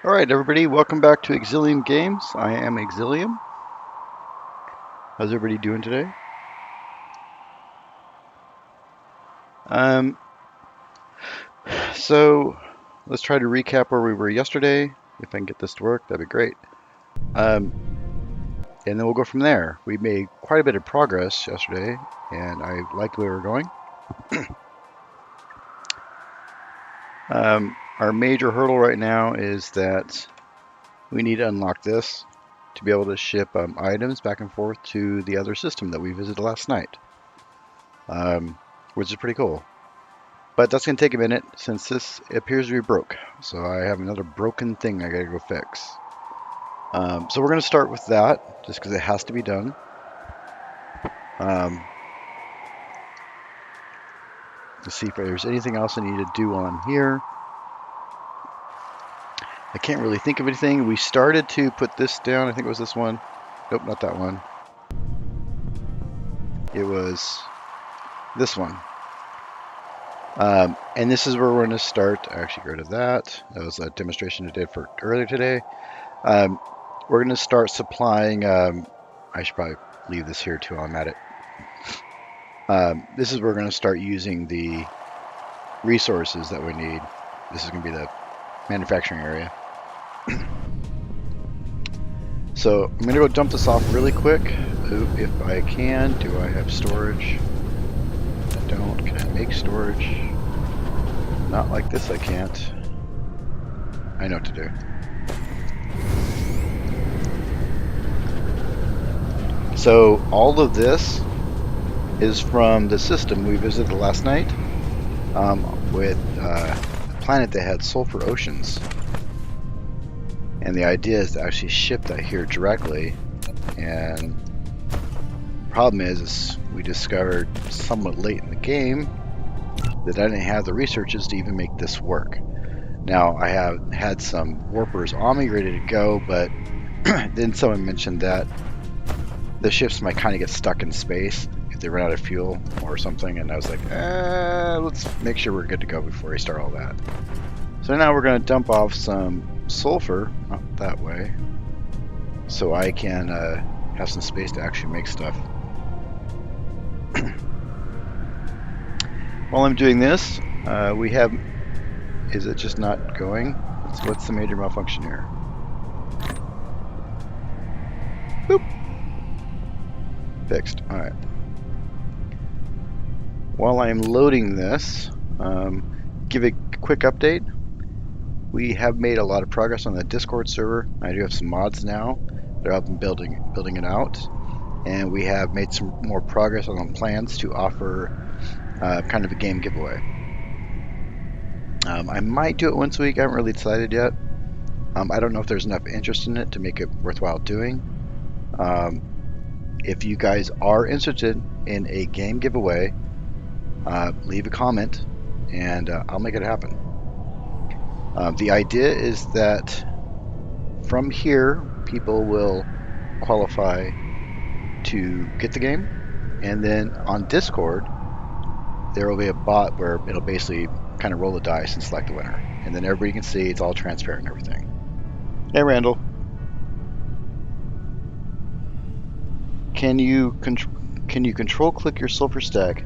Alright everybody, welcome back to Exilium Games. I am Exilium. How's everybody doing today? So let's try to recap where we were yesterday. If I can get this to work, that'd be great. And then we'll go from there. We made quite a bit of progress yesterday, and I liked where we were going. Our major hurdle right now is that we need to unlock this to be able to ship items back and forth to the other system that we visited last night, which is pretty cool. But that's going to take a minute since this appears to be broke. So I have another broken thing I got to go fix. So we're going to start with that just because it has to be done. Let's see if there's anything else I need to do while I'm here. I can't really think of anything. We started to put this down. I think it was this one. Nope, not that one. It was this one. And this is where we're going to start. I actually got rid of that. That was a demonstration I did for earlier today. We're going to start supplying. I should probably leave this here too while I'm at it. This is where we're going to start using the resources that we need. This is going to be the manufacturing area. So I'm going to go dump this off really quick. If I can. Do I have storage? I don't. Can I make storage? Not like this, I can't. I know what to do. So all of this is from the system we visited last night with a planet that had sulfur oceans. And the idea is to actually ship that here directly. And the problem is we discovered somewhat late in the game that I didn't have the researches to even make this work. Now I have had some warpers on me ready to go, but then someone mentioned that the ships might kind of get stuck in space if they run out of fuel or something, and I was like, let's make sure we're good to go before we start all that. So now we're going to dump off some sulfur, not that way, so I can have some space to actually make stuff. While I'm doing this, we have, is it just not going? What's the major malfunction here? Boop. Fixed. Alright. While I'm loading this, give a quick update. We have made a lot of progress on the Discord server. I do have some mods now. They're helping building it out. And we have made some more progress on plans to offer kind of a game giveaway. I might do it once a week. I haven't really decided yet. I don't know if there's enough interest in it to make it worthwhile doing. If you guys are interested in a game giveaway, leave a comment and I'll make it happen. The idea is that from here, people will qualify to get the game, and then on Discord, there will be a bot where it'll basically kind of roll the dice and select the winner, and then everybody can see it's all transparent and everything. Hey, Randall. Can you control click your sulfur stack?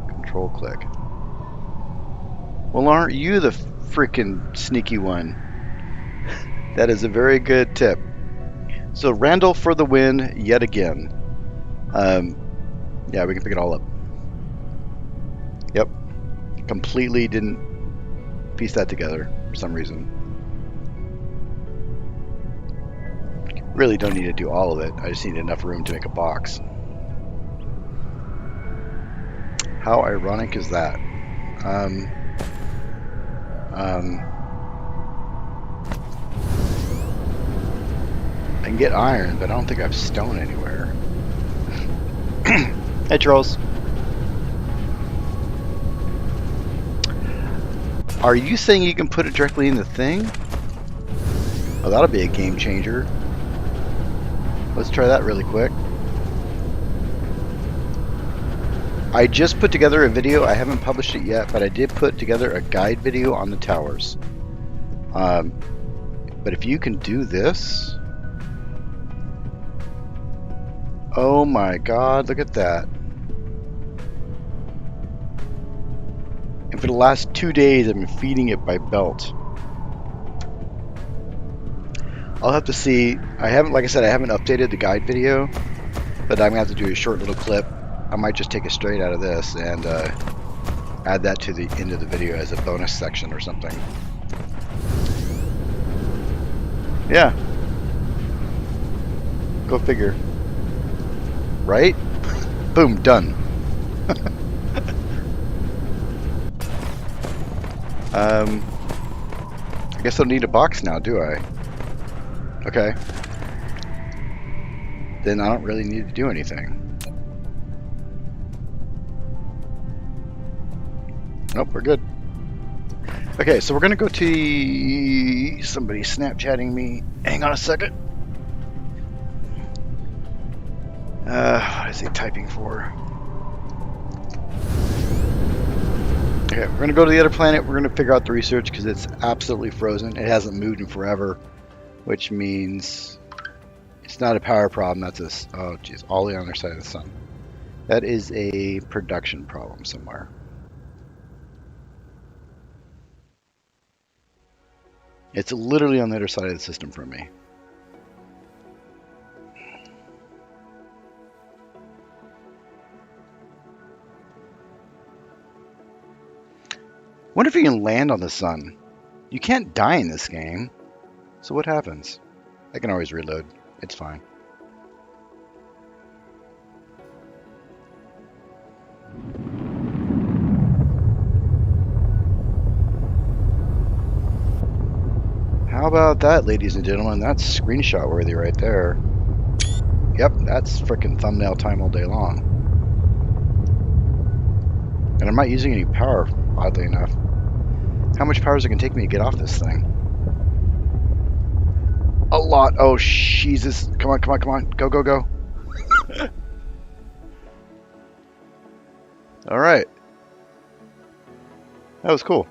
Control click. Well, aren't you the freaking sneaky one? That is a very good tip. So Randall for the win yet again. Yeah, we can pick it all up. Yep. Completely didn't piece that together for some reason. Really don't need to do all of it. I just need enough room to make a box. How ironic is that? I can get iron, but I don't think I have stone anywhere. Hey, Charles. Are you saying you can put it directly in the thing? Oh, that'll be a game changer. Let's try that really quick. I just put together a video. I haven't published it yet, but I did put together a guide video on the towers. But if you can do this, oh my God, look at that. And for the last 2 days, I've been feeding it by belt. I'll have to see. I haven't, like I said, I haven't updated the guide video, but I'm gonna have to do a short little clip. I might just take it straight out of this and add that to the end of the video as a bonus section or something. Yeah. Go figure. Right? Boom, done. I guess I'll need a box now, do I? Okay. Then I don't really need to do anything. Nope, we're good. Okay, so we're gonna go to somebody Snapchatting me. Hang on a second. What is he typing for? Okay, we're gonna go to the other planet. We're gonna figure out the research because it's absolutely frozen. It hasn't moved in forever, which means it's not a power problem. That's a, oh geez, all the other side of the sun. That is a production problem somewhere. It's literally on the other side of the system from me. Wonder if you can land on the sun. You can't die in this game. So what happens? I can always reload. It's fine. How about that, ladies and gentlemen? That's screenshot worthy right there. Yep, that's frickin' thumbnail time all day long. And I'm not using any power, oddly enough. How much power is it going to take me to get off this thing? A lot. Oh, Jesus. Come on, come on, come on. Go, go, go. All right. That was cool.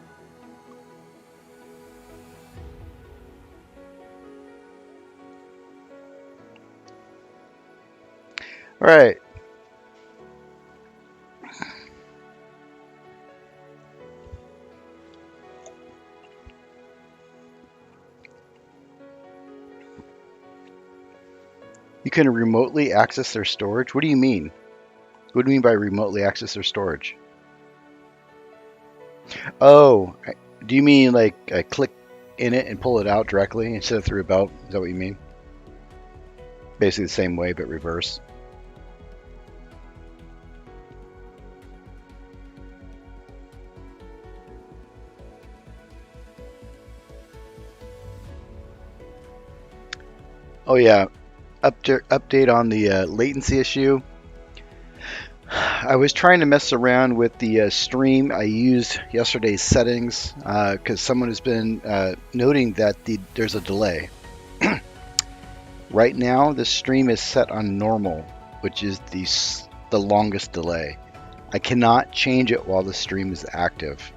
All right. You can remotely access their storage? What do you mean? What do you mean by remotely access their storage? Oh, do you mean like I click in it and pull it out directly instead of through a belt? Is that what you mean? Basically the same way, but reverse. Oh yeah. Update on the latency issue. I was trying to mess around with the stream. I used yesterday's settings because someone has been noting that there's a delay. Right now, the stream is set on normal, which is the longest delay. I cannot change it while the stream is active.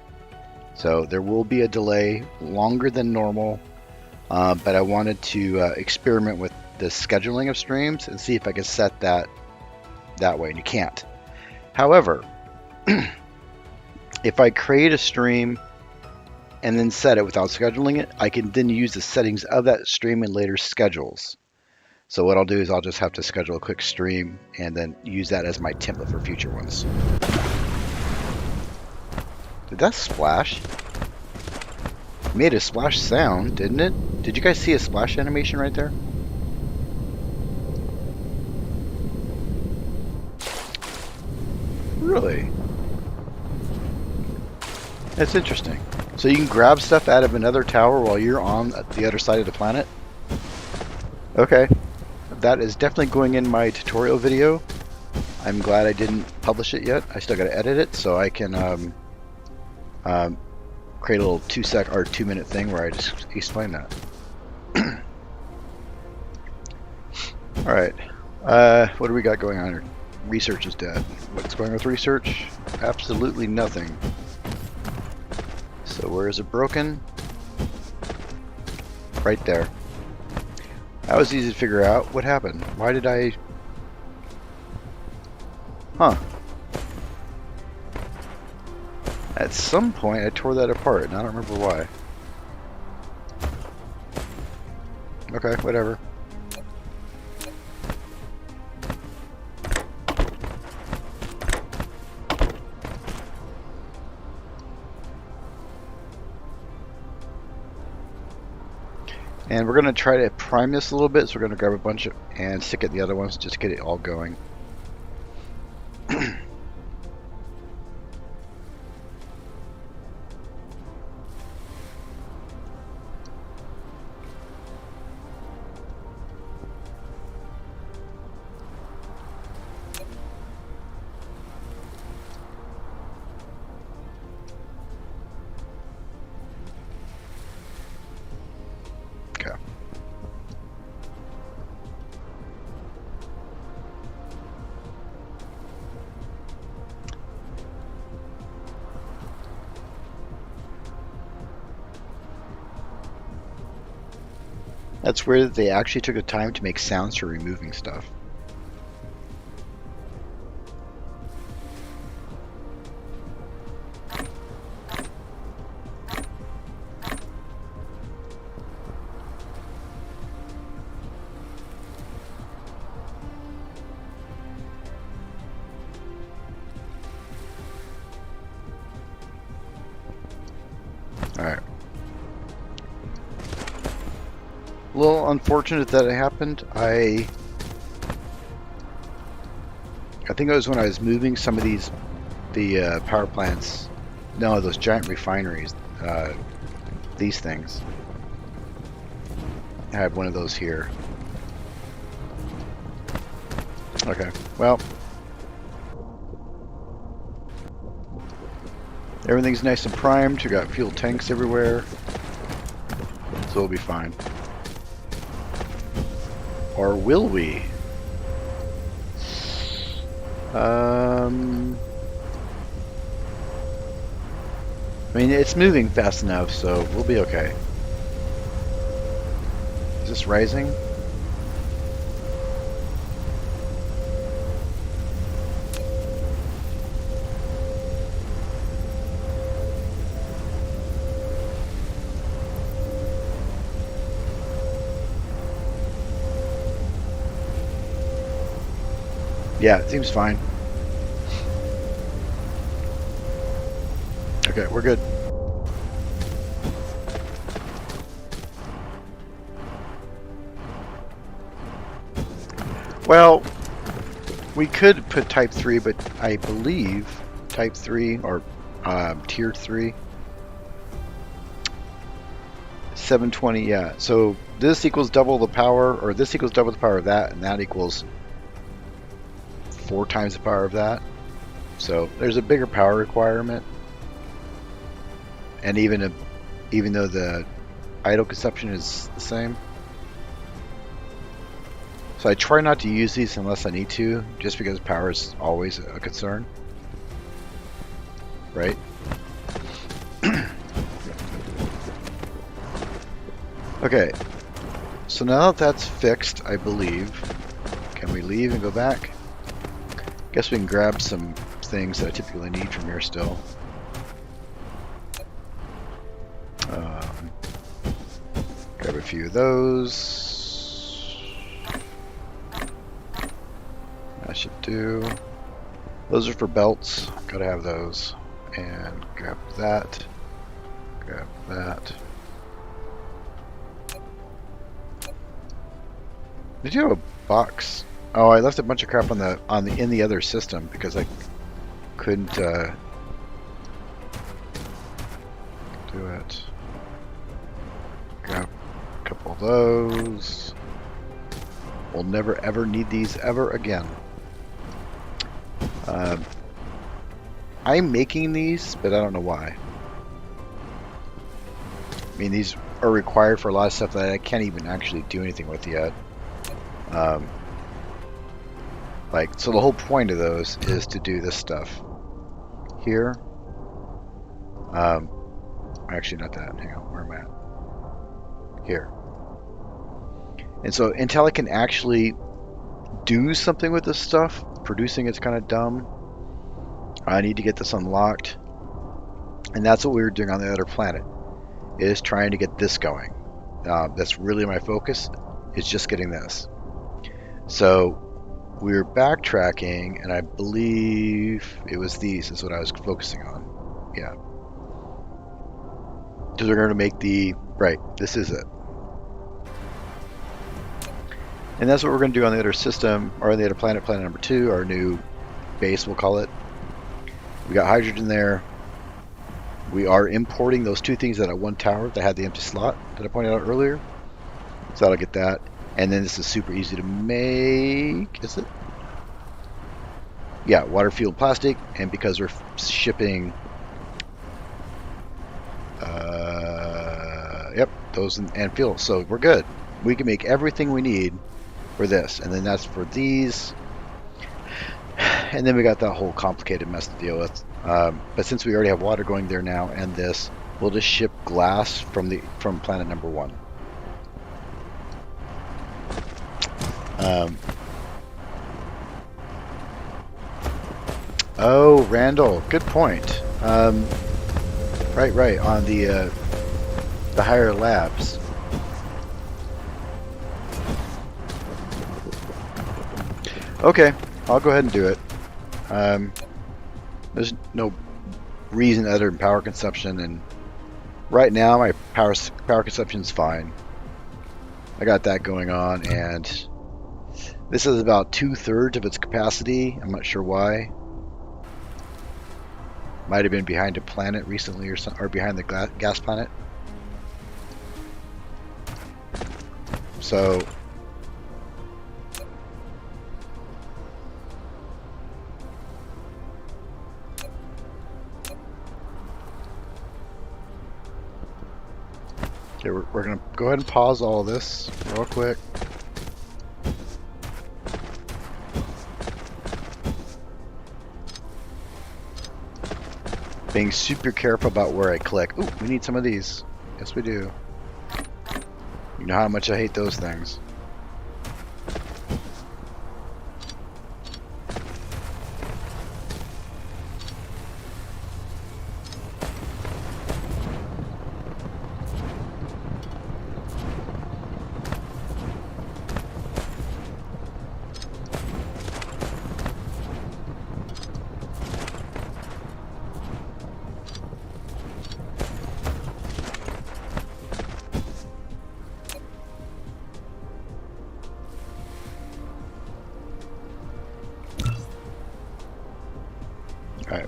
So there will be a delay longer than normal, but I wanted to experiment with the scheduling of streams and see if I could set that way, and you can't. However, if I create a stream and then set it without scheduling it, I can then use the settings of that stream in later schedules. So what I'll do is I'll just have to schedule a quick stream and then use that as my template for future ones. Did that splash? It made a splash sound, didn't it? Did you guys see a splash animation right there? Really? That's interesting. So you can grab stuff out of another tower while you're on the other side of the planet? Okay. That is definitely going in my tutorial video. I'm glad I didn't publish it yet. I still got to edit it so I can create a little 2-minute thing where I just explain that. All right. What do we got going on here? research is dead. What's going on with research? Absolutely nothing. So where is it broken? Right there. That was easy to figure out. What happened? Why did I... Huh. At some point I tore that apart and I don't remember why. Okay, whatever. And we're going to try to prime this a little bit, so we're going to grab a bunch of, and stick it in the other ones just to get it all going. That's weird that they actually took the time to make sounds for removing stuff. Alright. A little unfortunate that it happened. I think it was when I was moving some of the power plants. No, those giant refineries. These things. I have one of those here. Okay, well. Everything's nice and primed. We got fuel tanks everywhere. So we'll be fine. Or will we? I mean, it's moving fast enough, so we'll be okay. Is this rising? Yeah, it seems fine. Okay, we're good. Well, we could put type 3, but I believe type 3 or tier 3 720, yeah. So this equals double the power, or this equals double the power of that, and that equals 4 times the power of that. So there's a bigger power requirement, and even though the idle consumption is the same. So I try not to use these unless I need to, just because power is always a concern, right? Okay, so now that that's fixed, I believe, can we leave and go back? Guess we can grab some things that I typically need from here still. Grab a few of those. That should do. Those are for belts. Gotta have those. And grab that. Grab that. Did you have a box? Oh, I left a bunch of crap in the other system because I couldn't do it. Grab a couple of those. We'll never ever need these ever again. I'm making these, but I don't know why. I mean, these are required for a lot of stuff that I can't even actually do anything with yet. Like, so the whole point of those is to do this stuff here. Actually, not that. Hang on, where am I at? Here. And so until I can actually do something with this stuff, producing it's kind of dumb. I need to get this unlocked. And that's what we were doing on the other planet, is trying to get this going. That's really my focus, is just getting this. So we're backtracking, and I believe it was these is what I was focusing on. Yeah. Because we're going to make the, right, this is it. And that's what we're going to do on the other system, or on the other planet, planet number 2, our new base, we'll call it. We got hydrogen there. We are importing those 2 things out of 1 tower that had the empty slot that I pointed out earlier. So that'll get that. And then this is super easy to make, is it? Yeah, water-fueled plastic, and because we're shipping, yep, those and fuel, so we're good. We can make everything we need for this, and then that's for these, and then we got that whole complicated mess to deal with. But since we already have water going there now, and this, we'll just ship glass from planet number 1. Oh, Randall, good point. Right, on the higher labs. Okay, I'll go ahead and do it. There's no reason other than power consumption, and right now my power consumption's fine. I got that going on, and this is about 2/3 of its capacity. I'm not sure why. Might have been behind a planet recently, or behind the gas planet. So okay, we're gonna go ahead and pause all this real quick. Being super careful about where I click. Ooh, we need some of these. Yes, we do. You know how much I hate those things. Alright.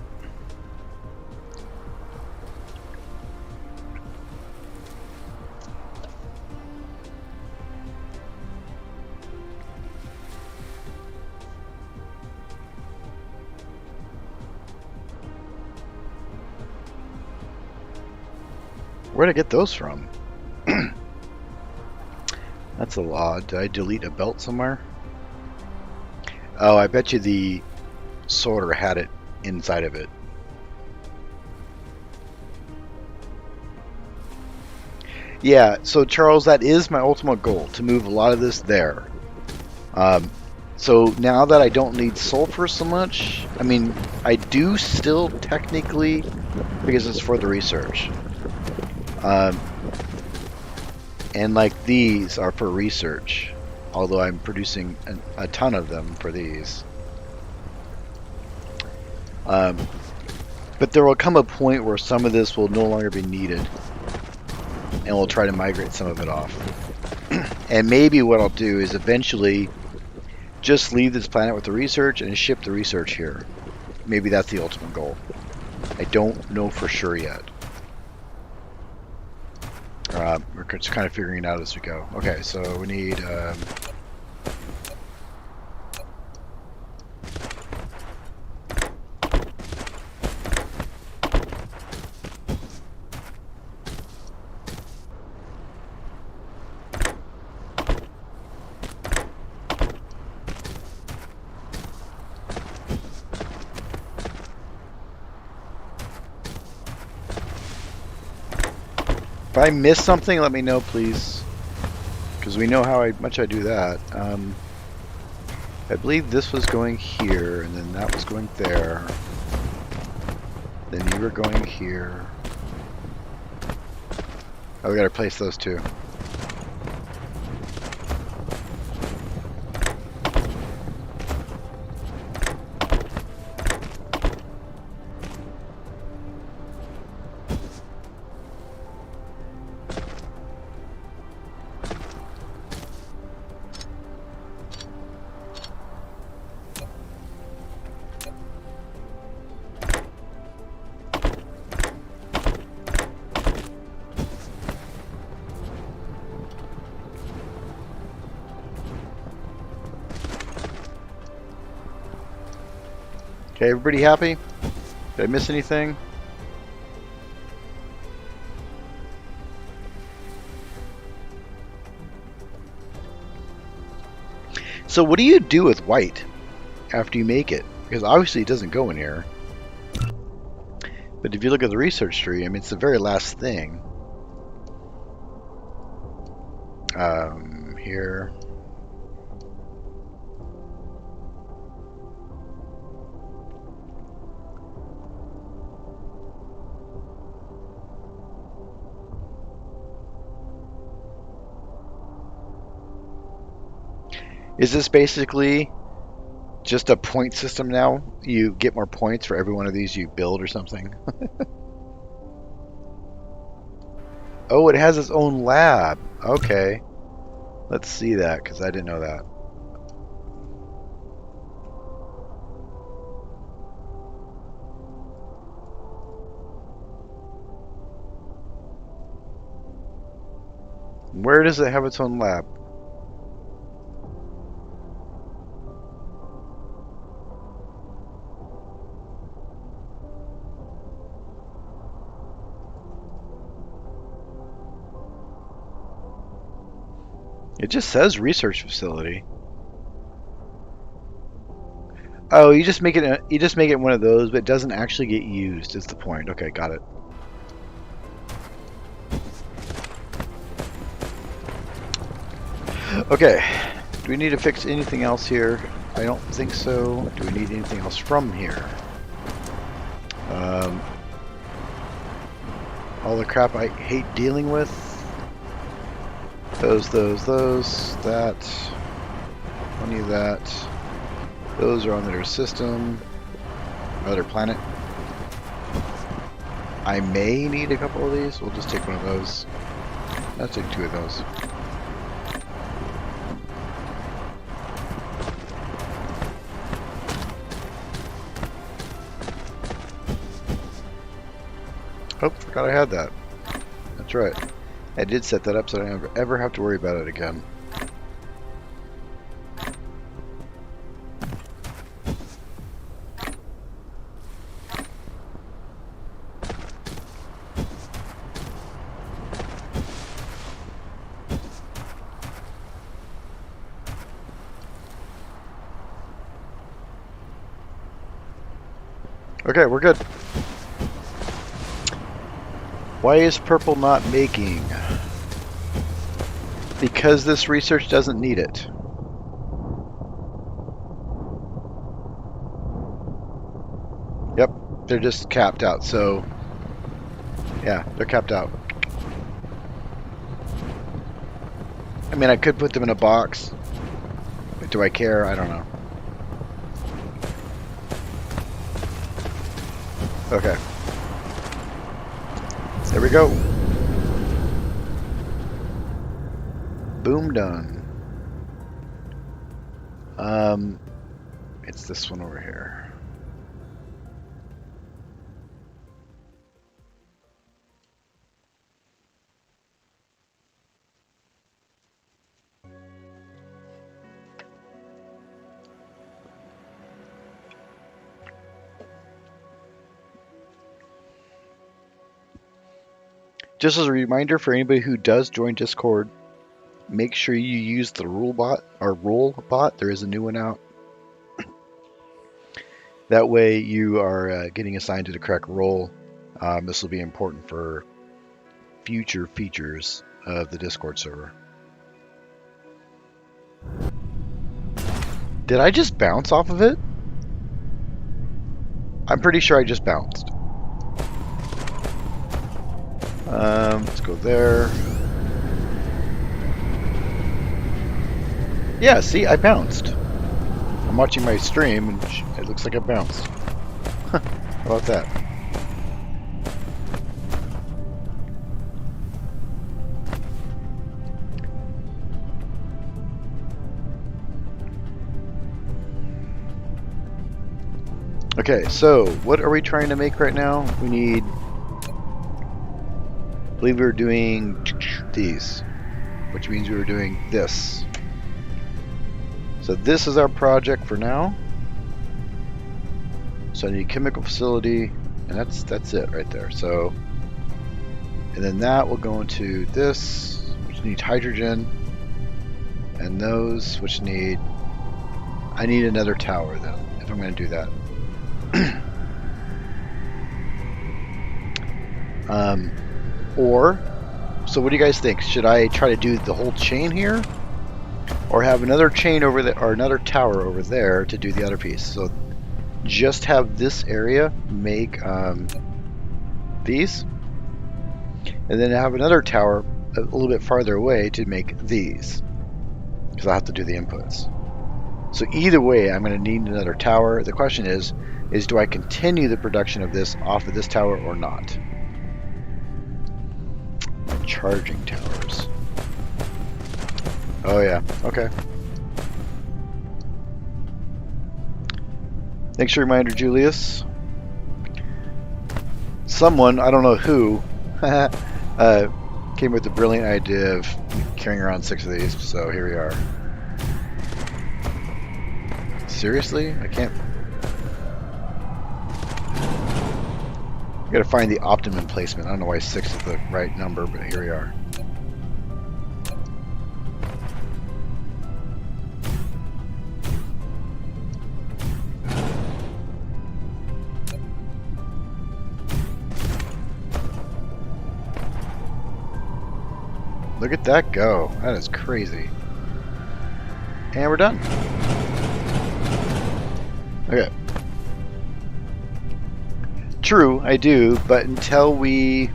Where'd I get those from? That's a little odd. Did I delete a belt somewhere? Oh, I bet you the sorter had it inside of it. Yeah, so Charles, that is my ultimate goal, to move a lot of this there. So now that I don't need sulfur so much, I mean, I do still technically, because it's for the research. And like these are for research, although I'm producing a ton of them for these. But there will come a point where some of this will no longer be needed, and we'll try to migrate some of it off. And maybe what I'll do is eventually just leave this planet with the research and ship the research here. Maybe that's the ultimate goal. I don't know for sure yet. We're just kind of figuring it out as we go. Okay, so we need... If I miss something, let me know, please. Because we know how much I do that. I believe this was going here, and then that was going there. Then you were going here. Oh, we gotta place those two. Okay, everybody happy? Did I miss anything? So what do you do with white after you make it? Because obviously it doesn't go in here. But if you look at the research tree, I mean, it's the very last thing. Here. Is this basically just a point system now? You get more points for every one of these you build or something? Oh, it has its own lab. Okay. Let's see that, because I didn't know that. Where does it have its own lab? It just says research facility. Oh, you just make it one of those, but it doesn't actually get used. Is the point? Okay, got it. Okay, do we need to fix anything else here? I don't think so. Do we need anything else from here? All the crap I hate dealing with. Those, that. Plenty of that. Those are on their system. Other planet. I may need a couple of these. We'll just take one of those. Let's take two of those. Oh, forgot I had that. That's right. I did set that up so I don't ever have to worry about it again. Okay, we're good. Why is purple not making? Because this research doesn't need it. Yep, they're just capped out, so yeah, they're capped out. I mean, I could put them in a box, but do I care? I don't know. Okay. There we go. Boom, done. It's this one over here. Just as a reminder for anybody who does join Discord, make sure you use the rule bot. There is a new one out. That way you are getting assigned to the correct role. This will be important for future features of the Discord server. Did I just bounce off of it? I'm pretty sure I just bounced. Let's go there. Yeah, see, I bounced. I'm watching my stream and it looks like I bounced. How about that? Okay, so what are we trying to make right now? We need, I believe we were doing these, which means we were doing this. So this is our project for now. So I need a chemical facility, and that's it right there. So, and then that will go into this, which needs hydrogen, and those which need, I need another tower then, if I'm going to do that. Or, so what do you guys think? Should I try to do the whole chain here, or have another chain over there, or another tower over there to do the other piece? So just have this area make these, and then have another tower a little bit farther away to make these, because I'll have to do the inputs. So either way, I'm going to need another tower. The question is do I continue the production of this off of this tower or not? Charging towers. Oh yeah, okay. Thanks for your reminder, Julius. Someone, I don't know who, came with the brilliant idea of carrying around 6 of these, so here we are. Seriously? I can't... Gotta find the optimum placement. I don't know why 6 is the right number, but here we are. Look at that go. That is crazy. And we're done. Okay. True, I do, but until we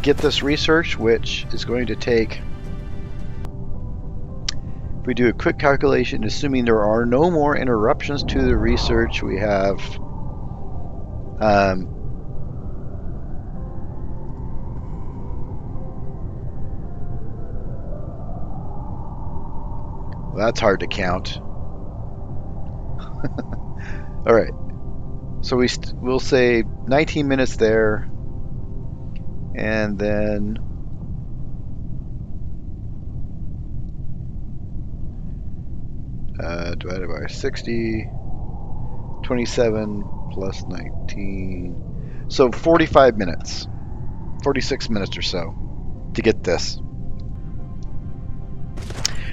get this research, which is going to take, if we do a quick calculation, assuming there are no more interruptions to the research, we have well, that's hard to count. All right. So we'll say 19 minutes there, and then divided by 60, 27 plus 19. So 45 minutes, 46 minutes or so to get this.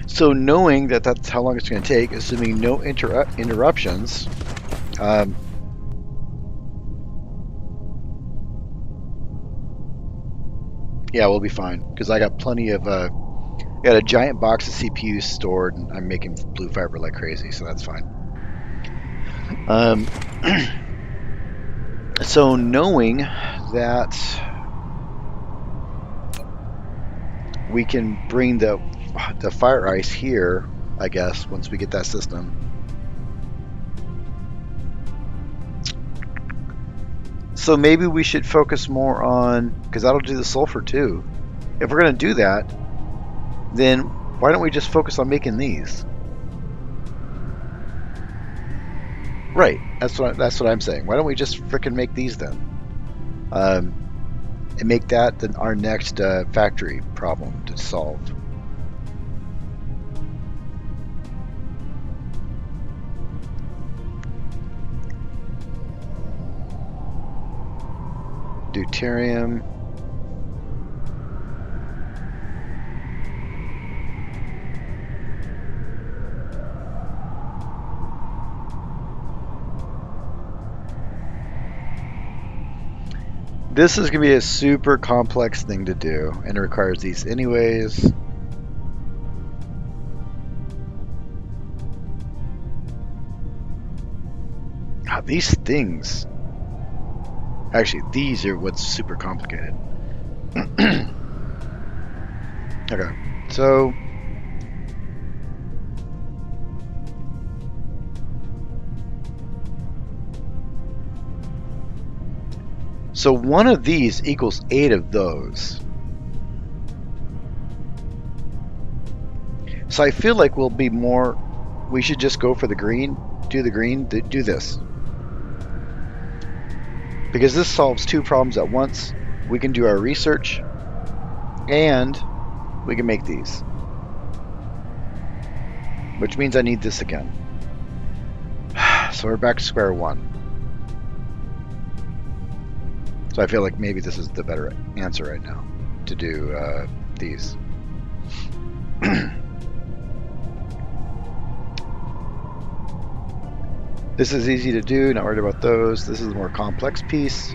So knowing that that's how long it's going to take, assuming no interruptions, yeah, we'll be fine, because I got plenty of, got a giant box of CPUs stored, and I'm making blue fiber like crazy, so that's fine. So knowing that we can bring the fire ice here, I guess, once we get that system. So maybe we should focus more on, because that'll do the sulfur too. If we're going to do that, then why don't we just focus on making these? Right, that's what I'm saying. Why don't we just frickin' make these then? And make that then our next factory problem to solve. Deuterium. This is going to be a super complex thing to do, and it requires these anyways. God, these things. Actually, these are what's super complicated. Okay, so. So one of these equals 8 of those. So I feel like we'll be more, we should just go for the green, do this. Because this solves 2 problems at once. We can do our research, and we can make these. Which means I need this again. So we're back to square one. So I feel like maybe this is the better answer right now, to do these. This is easy to do, not worried about those. This is the more complex piece.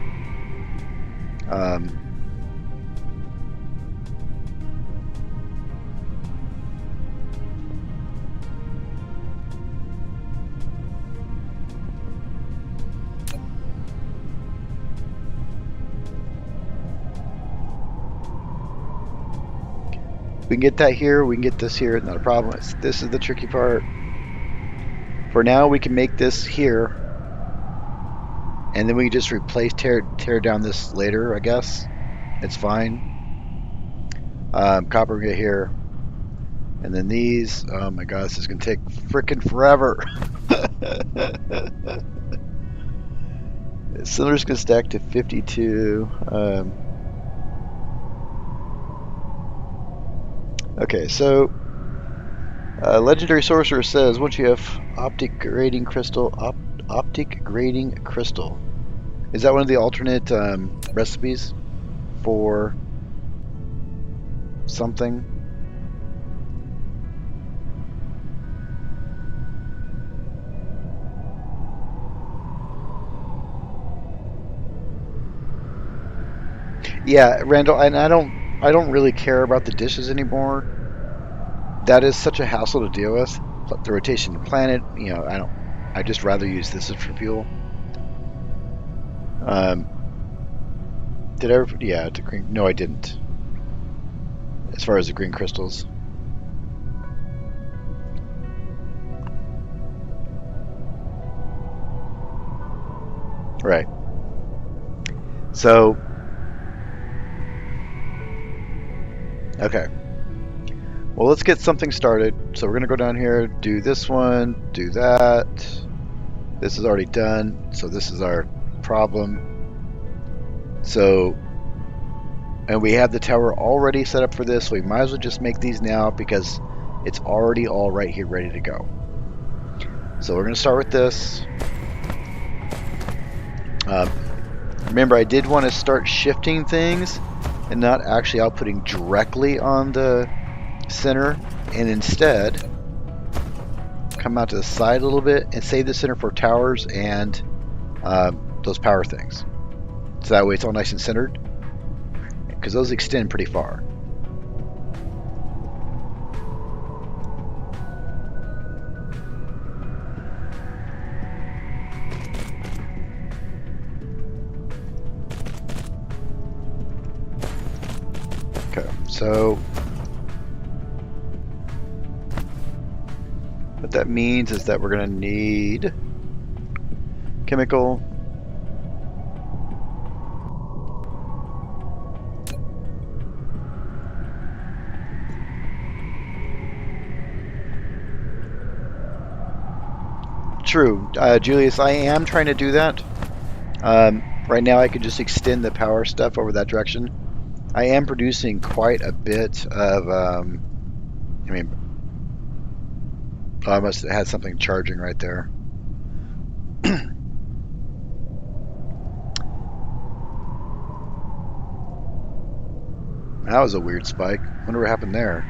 We can get that here, we can get this here, not a problem. This is the tricky part. For now, we can make this here, and then we can just replace, tear down this later, I guess. It's fine. Copper we get here, and then these. Oh my god, this is gonna take frickin' forever. Cylinders can stack to 52. Okay, so Legendary Sorcerer says once you have optic grading crystal, is that one of the alternate recipes for something? Yeah, Randall, and I don't really care about the dishes anymore. That is such a hassle to deal with. The rotation of the planet, I just rather use this for fuel. Did I ever? Yeah, to green. No, I didn't. As far as the green crystals. Right. So. Okay. Well, let's get something started. So we're going to go down here, do this one, do that. This is already done, so this is our problem. So, and we have the tower already set up for this, so we might as well just make these now because it's already all right here, ready to go. So we're going to start with this. Remember, I did want to start shifting things and not actually outputting directly on the center, and instead come out to the side a little bit and save the center for towers and those power things. So that way it's all nice and centered, because those extend pretty far. Okay, so what that means is that we're going to need chemical, true, Julius, I am trying to do that. Right now I could just extend the power stuff over that direction. I am producing quite a bit of, I must have had something charging right there. That was a weird spike. Wonder what happened there.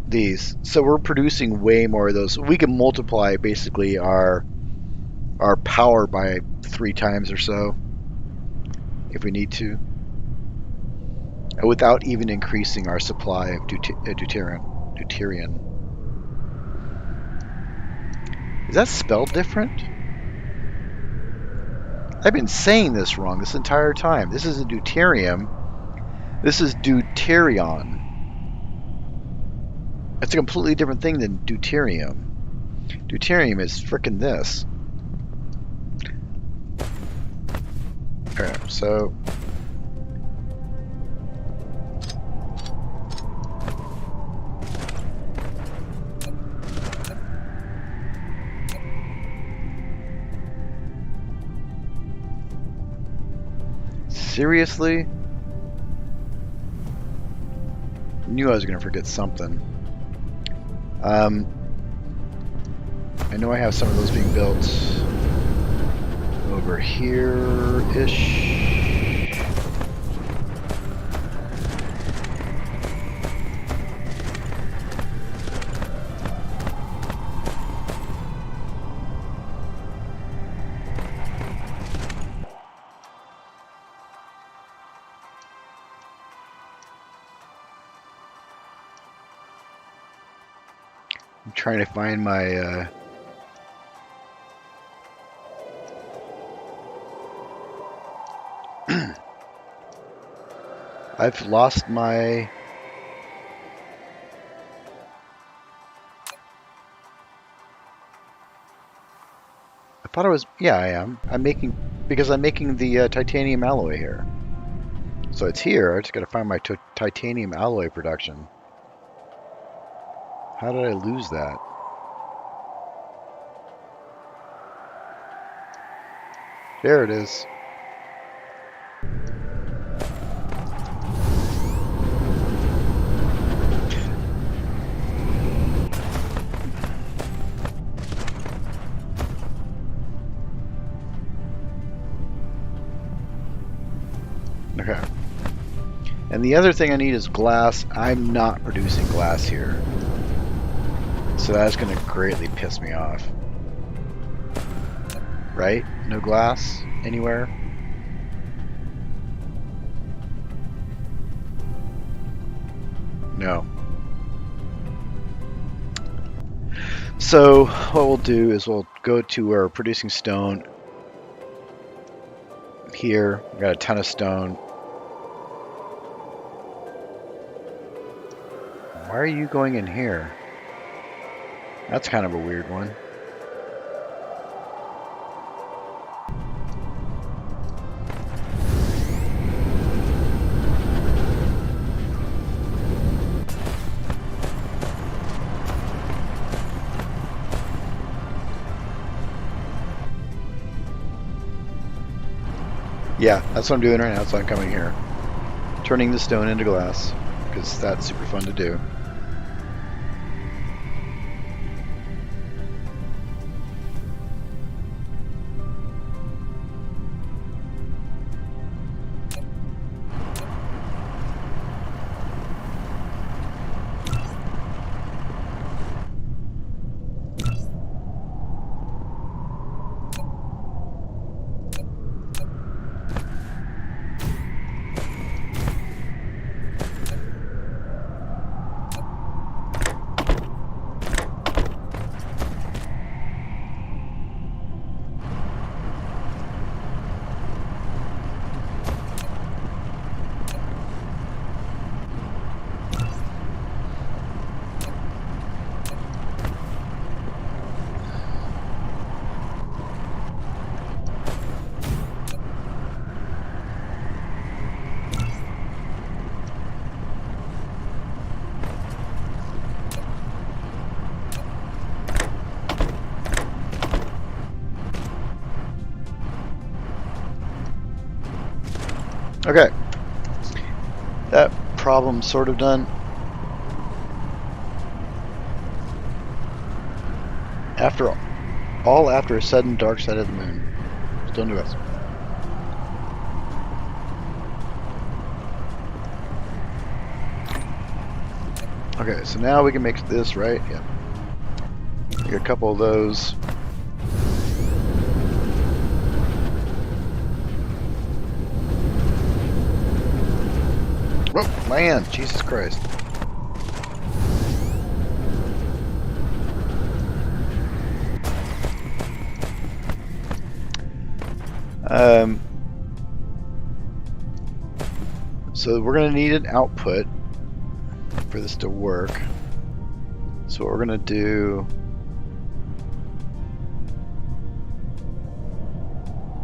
These. So we're producing way more of those. We can multiply basically our our power by 3 times or so if we need to, without even increasing our supply of deuterium. Is that spelled different? I've been saying this wrong this entire time. This isn't deuterium. This is deuterion. It's a completely different thing than deuterium. Deuterium is frickin' this. Okay, so seriously? Knew I was gonna forget something. I know I have some of those being built over here-ish. I'm trying to find my I've lost my I thought I was, yeah, I am. I'm making, because I'm making the titanium alloy here. So it's here, I just gotta find my titanium alloy production. How did I lose that? There it is. Okay. And the other thing I need is glass. I'm not producing glass here. So that's going to greatly piss me off. Right? No glass anywhere? No. So what we'll do is we'll go to our producing stone. Here, we got a ton of stone. Why are you going in here? That's kind of a weird one. Yeah, that's what I'm doing right now, so I'm coming here. Turning the stone into glass, because that's super fun to do. Okay, that problem's sort of done. After a sudden dark side of the moon. Still new us. Okay, so now we can make this, right? Yeah. Get a couple of those. Oh, land! Jesus Christ. So we're going to need an output for this to work. So what we're going to do...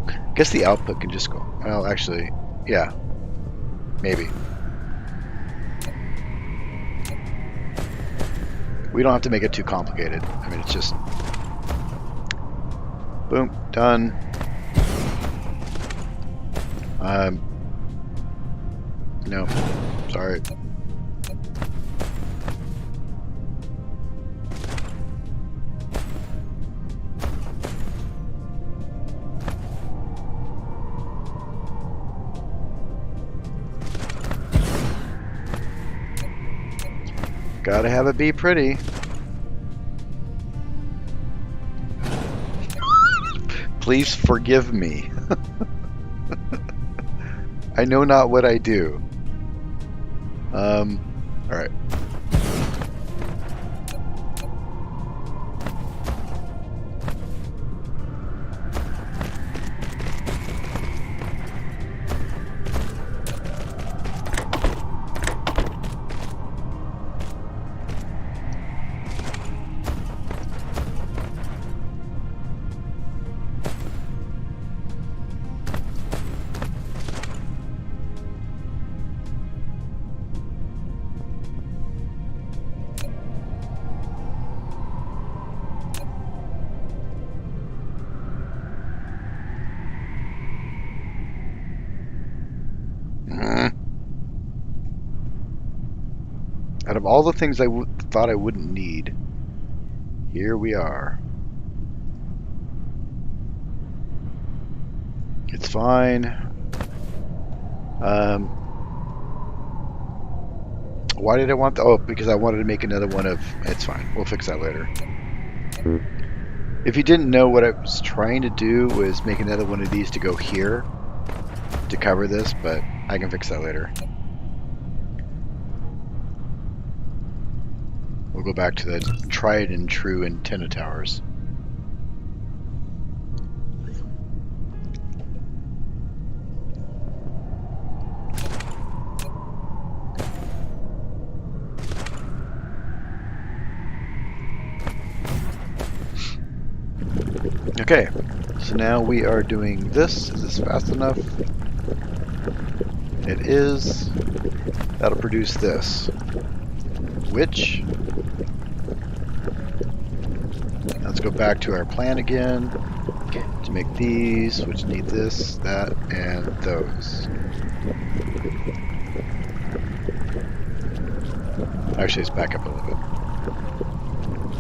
I guess the output can just go... Well, actually, yeah. Maybe. We don't have to make it too complicated. I mean, it's just... Boom. Done. No. Sorry. Gotta have it be pretty. Please forgive me. I know not what I do. Alright. Out of all the things I thought I wouldn't need, here we are. It's fine. Why did I want oh, because I wanted to make another one of... It's fine. We'll fix that later. If you didn't know, what I was trying to do was make another one of these to go here to cover this, but I can fix that later. We'll go back to the tried and true antenna towers. Okay, so now we are doing this. Is this fast enough? It is. That'll produce this. Which... Let's go back to our plan again to make these, which need this, that, and those. Actually, let's back up a little bit.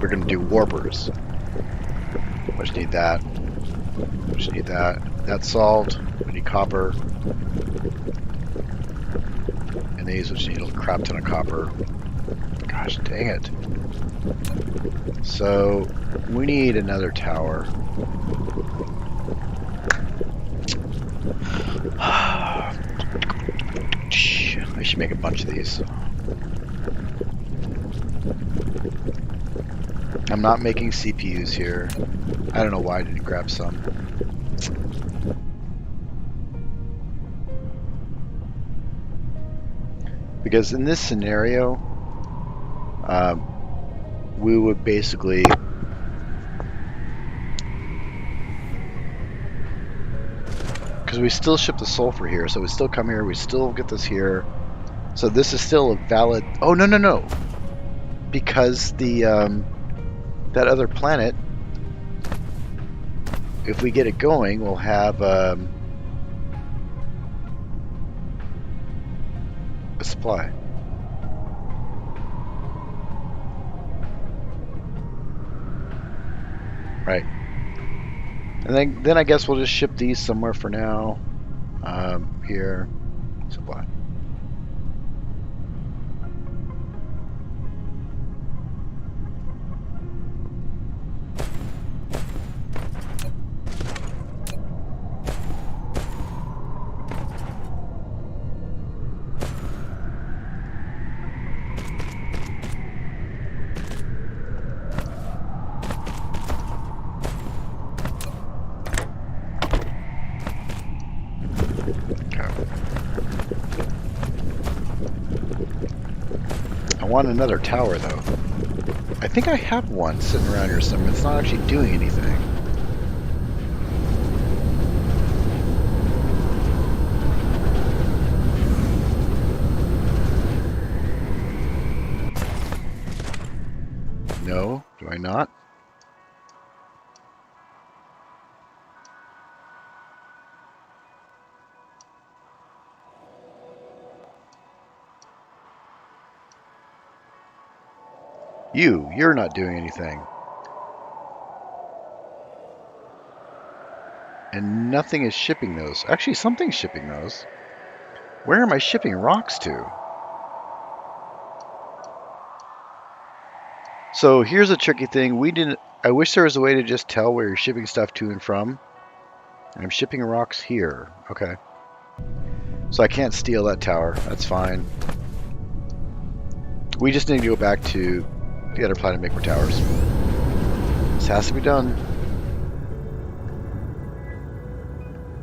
We're going to do warpers, which need that, which need that. That's solved. We need copper. And these, which need a crap ton of copper. Gosh, dang it. So, we need another tower. I should make a bunch of these. I'm not making CPUs here. I don't know why I didn't grab some. Because in this scenario, we would basically because we still ship the sulfur here, so we still come here, we still get this here, so this is still a valid... Oh, no, because the that other planet, if we get it going, we'll have a supply. Right. And then I guess we'll just ship these somewhere for now. Here. Supply. want another tower, though. I think I have one sitting around here somewhere. It's not actually doing anything. No, do I not? You're not doing anything. And nothing is shipping those. Actually, something's shipping those. Where am I shipping rocks to? So here's a tricky thing. I wish there was a way to just tell where you're shipping stuff to and from. And I'm shipping rocks here. Okay. So I can't steal that tower. That's fine. We just need to go back to the other planet and make more towers. This has to be done.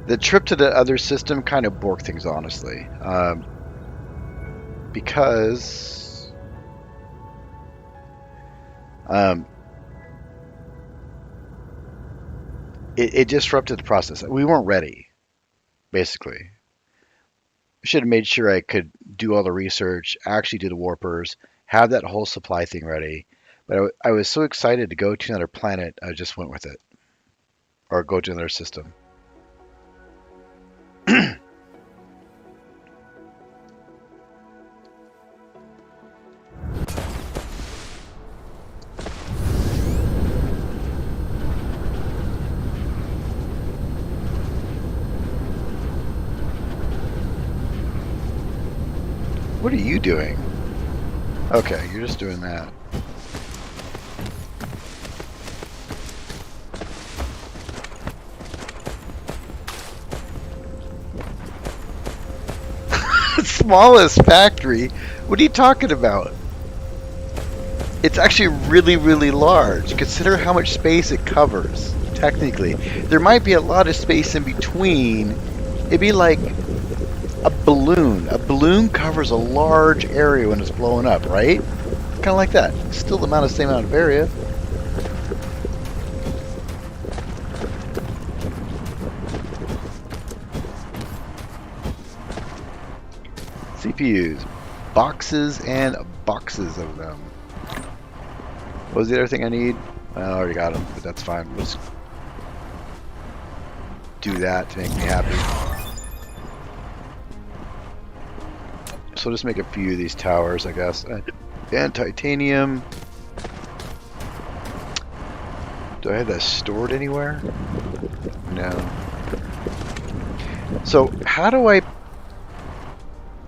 The trip to the other system kind of borked things, honestly. Because... it disrupted the process. We weren't ready, basically. Should have made sure I could do all the research, actually do the warpers, have that whole supply thing ready. But I was so excited to go to another planet, I just went with it. Or go to another system. What are you doing? Okay, you're just doing that. Smallest factory? What are you talking about? It's actually really, really large. Consider how much space it covers, technically. There might be a lot of space in between. It'd be like a balloon. A balloon covers a large area when it's blowing up, right? Kind of like that. Still the same amount of area. CPUs. Boxes and boxes of them. What was the other thing I need? I already got them, but that's fine. We'll just do that to make me happy. So just make a few of these towers, I guess. And titanium. Do I have that stored anywhere? No. So how do I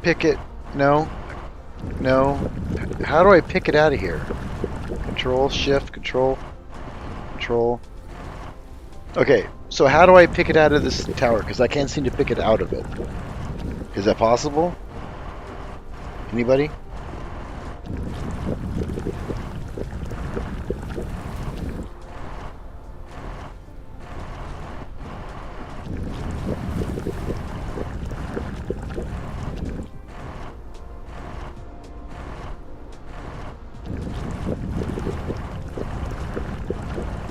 pick it? No. No. How do I pick it out of here? Control, shift, control, control. Okay, so how do I pick it out of this tower? Because I can't seem to pick it out of it. Is that possible? Anybody?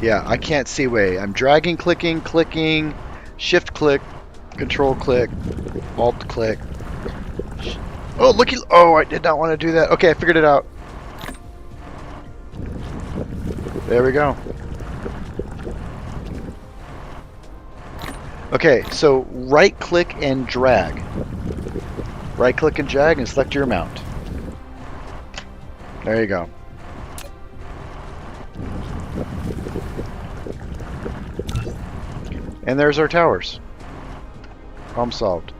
Yeah, I can't see way. I'm dragging, clicking, clicking, shift click, control click, alt click. Oh, looky! Oh, I did not want to do that. Okay, I figured it out. There we go. Okay, so right click and drag. Right click and drag and select your mount. There you go. And there's our towers. Problem solved.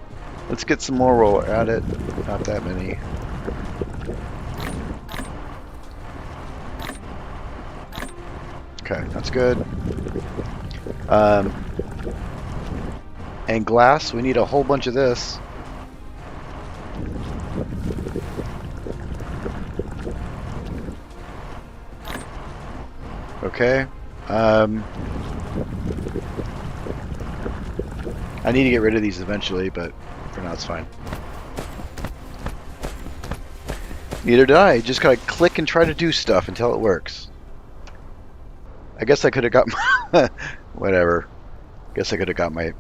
Let's get some more while we're at it. Not that many. Okay, that's good. And glass, we need a whole bunch of this. Okay. I need to get rid of these eventually, but for now it's fine. Neither did I. Just gotta click and try to do stuff until it works. I guess I could have got my whatever. Guess I could have got my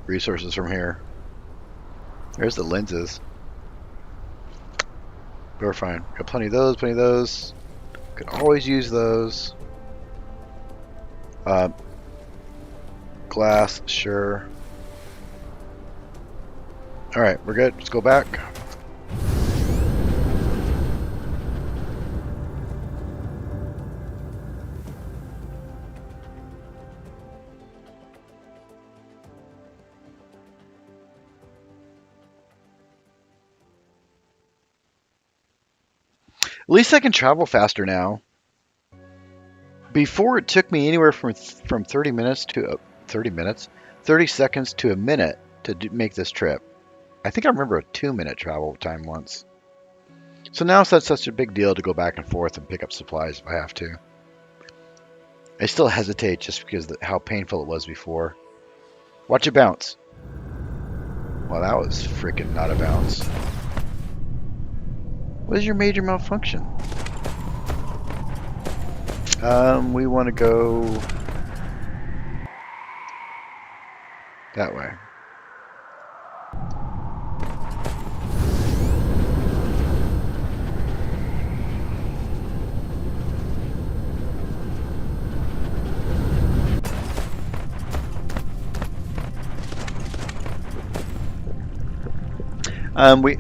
resources from here. There's the lenses. We're fine. Got plenty of those, plenty of those. Could always use those. Glass, sure. Alright, we're good. Let's go back. At least I can travel faster now. Before it took me anywhere from 30 minutes to 30 seconds to a minute to make this trip. I think I remember a 2-minute travel time once. So now it's not such a big deal to go back and forth and pick up supplies if I have to. I still hesitate just because of how painful it was before. Watch it bounce. Well, that was freaking not a bounce. What is your major malfunction? We want to go that way.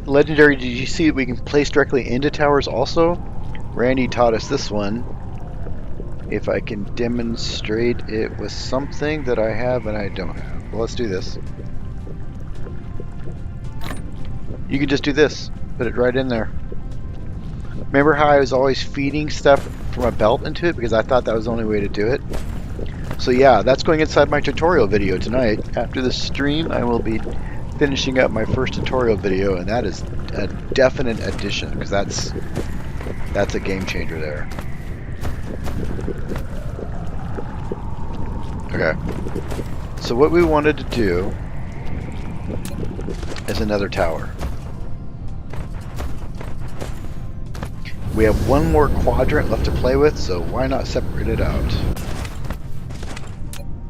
Legendary, did you see that we can place directly into towers also? Randy taught us this one. If I can demonstrate it with something that I have and I don't have. Well, let's do this. You can just do this. Put it right in there. Remember how I was always feeding stuff from a belt into it because I thought that was the only way to do it? So yeah, that's going inside my tutorial video tonight. After the stream, I will be finishing up my first tutorial video, and that is a definite addition because that's a game changer there. Okay, so what we wanted to do is another tower. We have one more quadrant left to play with, so why not separate it out?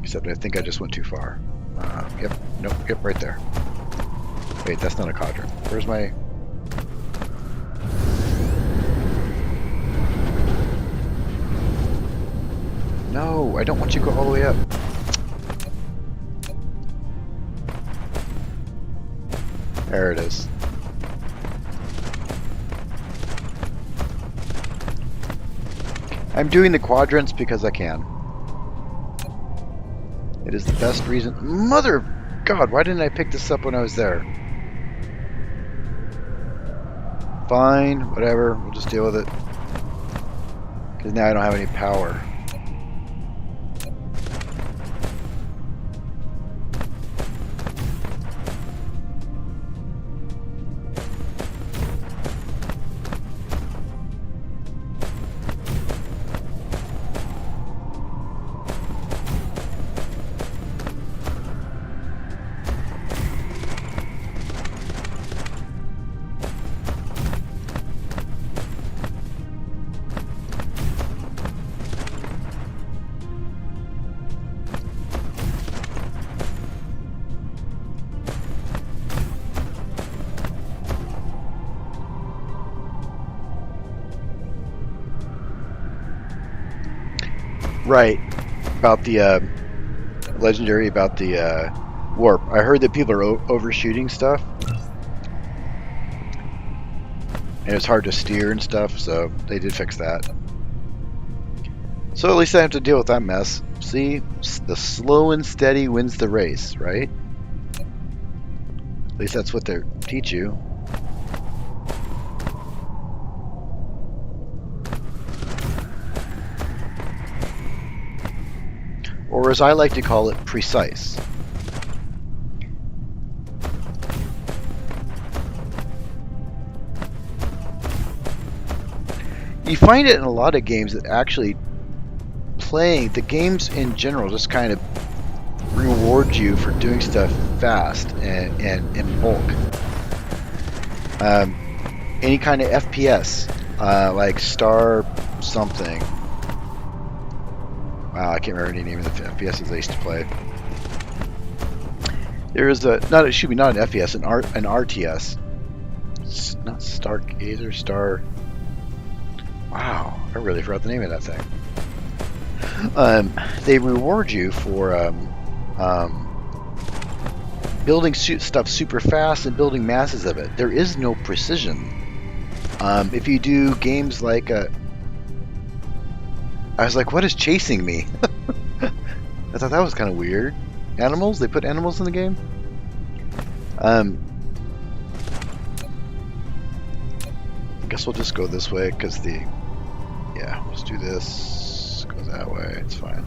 Except I think I just went too far. Yep, nope, yep, right there. Wait, that's not a quadrant. Where's my... No, I don't want you to go all the way up. There it is. I'm doing the quadrants because I can. It is the best reason. Mother of God, why didn't I pick this up when I was there? Fine, whatever, we'll just deal with it. Because now I don't have any power. Right, about the legendary, about the warp. I heard that people are overshooting stuff, and it's hard to steer and stuff, so they did fix that. So at least I have to deal with that mess. See, the slow and steady wins the race, right? At least that's what they teach you. Or as I like to call it, precise. You find it in a lot of games that actually playing, the games in general just kind of reward you for doing stuff fast and in bulk. Any kind of FPS, like Star something. Wow, I can't remember any name of the FPSs I used to play. There is a not. It should be not an FPS, an RTS. It's not Stargazer, Star. Wow, I really forgot the name of that thing. They reward you for building stuff super fast and building masses of it. There is no precision. If you do games like I was like, what is chasing me? I thought that was kind of weird. Animals? They put animals in the game? I guess we'll just go this way because yeah, let's do this. Go that way. It's fine.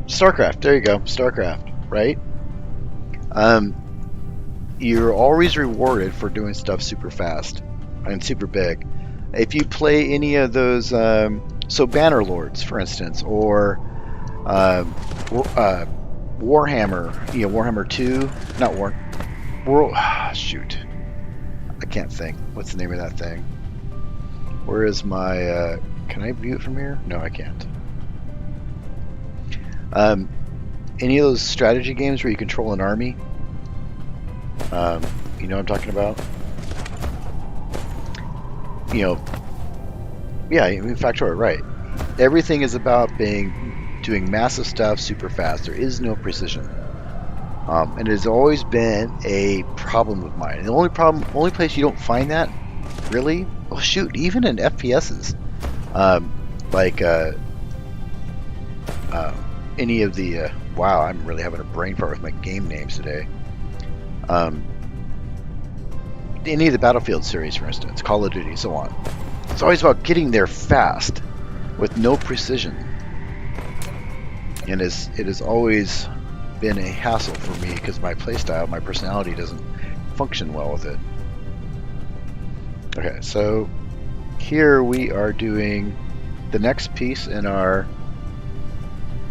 StarCraft. There you go. StarCraft. Right? You're always rewarded for doing stuff super fast and super big. If you play any of those, so Bannerlords, for instance, or Warhammer, Warhammer 2, not shoot, I can't think. What's the name of that thing? Where is my? Can I view it from here? No, I can't. Any of those strategy games where you control an army? You know what I'm talking about? Yeah, in fact, you're right. Everything is about doing massive stuff super fast. There is no precision, and it has always been a problem of mine. And the only place you don't find that, really, well, shoot, even in FPSs, like any of the wow, I'm really having a brain fart with my game names today. Any of the Battlefield series, for instance, Call of Duty, so on. It's always about getting there fast with no precision. And it has always been a hassle for me because my playstyle, my personality doesn't function well with it. Okay, so here we are doing the next piece in our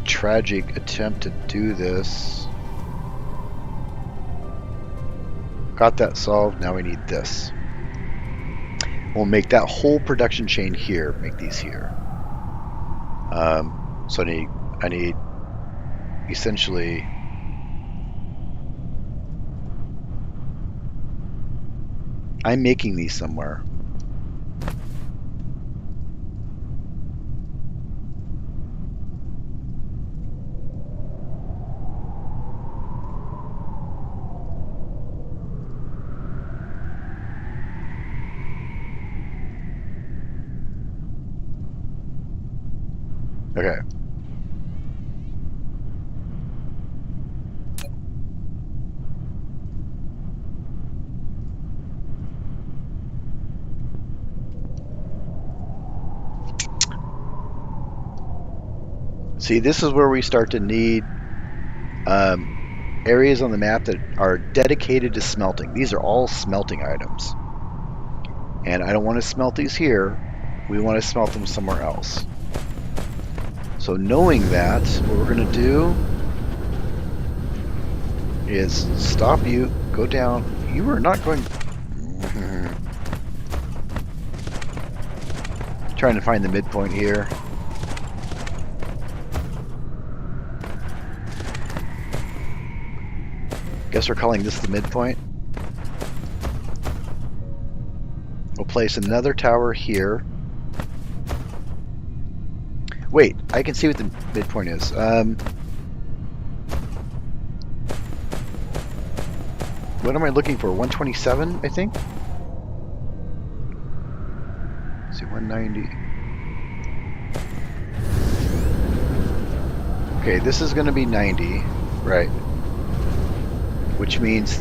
tragic attempt to do this. Got that solved. Now we need this. We'll make that whole production chain here. Make these here. So I need essentially I'm making these somewhere. Okay. See, this is where we start to need areas on the map that are dedicated to smelting. These are all smelting items. And I don't want to smelt these here. We want to smelt them somewhere else. So knowing that, what we're going to do is stop you, go down. You are not going... Trying to find the midpoint here. Guess we're calling this the midpoint. We'll place another tower here. Wait, I can see what the midpoint is. What am I looking for? 127, I think? Let's see, 190. Okay, this is going to be 90, right? Which means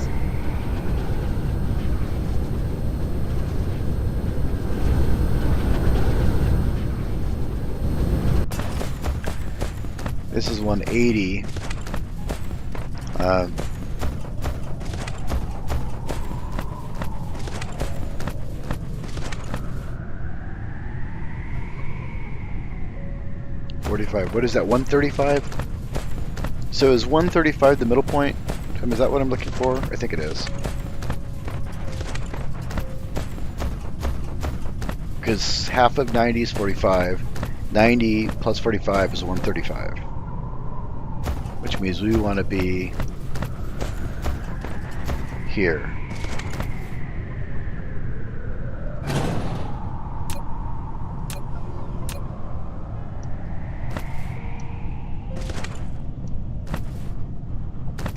this is 180. 45. What is that, 135? So is 135 the middle point? Is that what I'm looking for? I think it is. Because half of 90 is 45. 90 plus 45 is 135. Which means we want to be here.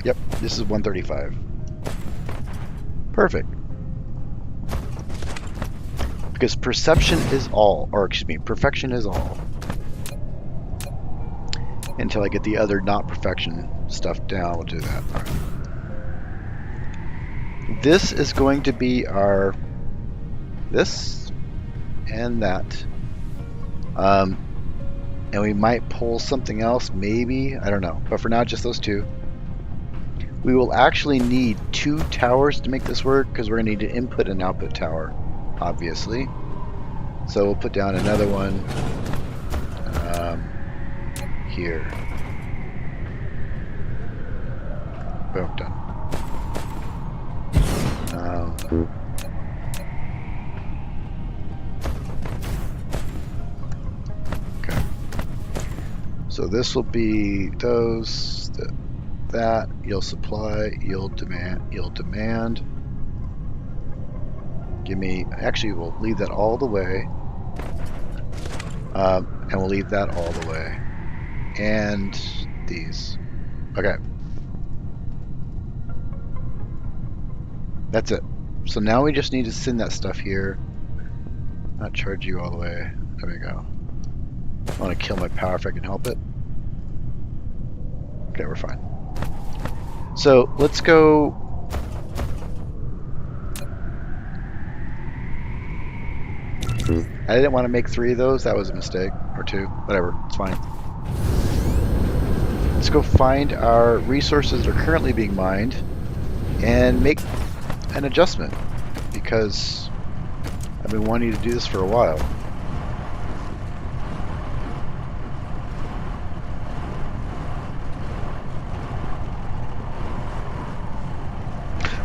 Yep, this is 135. Perfect. Because perception is all, or excuse me, perfection is all. Until I get the other not perfection stuff down, we'll do that. All right. This is going to be our this and that. And we might pull something else, maybe, I don't know. But for now, just those two. We will actually need 2 towers to make this work because we're going to need an input and output tower, obviously. So we'll put down another one here. Boom, done. Okay. So this will be those, that, yield supply, yield demand. Give me, actually we'll leave that all the way. And we'll leave that all the way. And these. Okay. That's it. So now we just need to send that stuff here. Not charge you all the way. There we go. I want to kill my power if I can help it. Okay, we're fine. So let's go. I didn't want to make 3 of those. That was a mistake. Or 2. Whatever. It's fine. Let's go find our resources that are currently being mined and make an adjustment, because I've been wanting to do this for a while.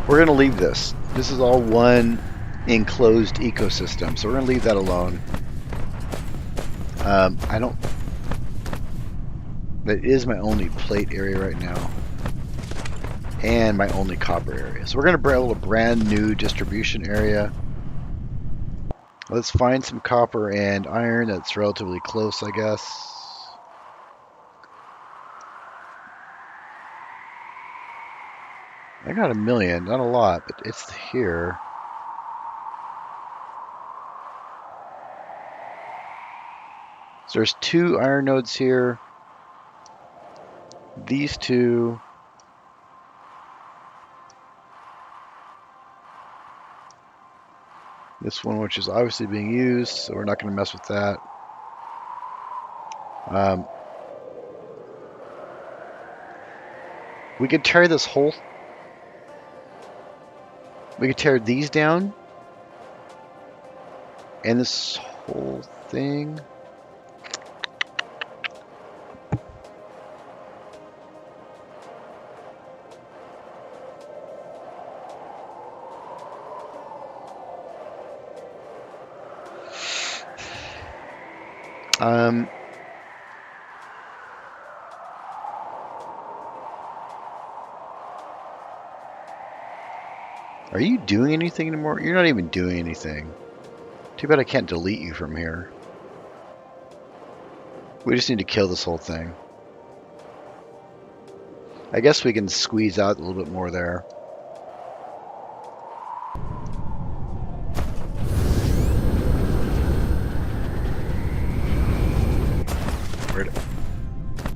We're going to leave this. This is all one enclosed ecosystem, so we're going to leave that alone. That is my only plate area right now, and my only copper area. So we're going to build a brand new distribution area. Let's find some copper and iron that's relatively close, I guess. I got 1 million, not a lot, but it's here. So there's 2 iron nodes here. These 2. This one, which is obviously being used, so we're not going to mess with that. We could tear this whole... We could tear these down. And this whole thing. Are you doing anything anymore? You're not even doing anything. Too bad I can't delete you from here. We just need to kill this whole thing. I guess we can squeeze out a little bit more there.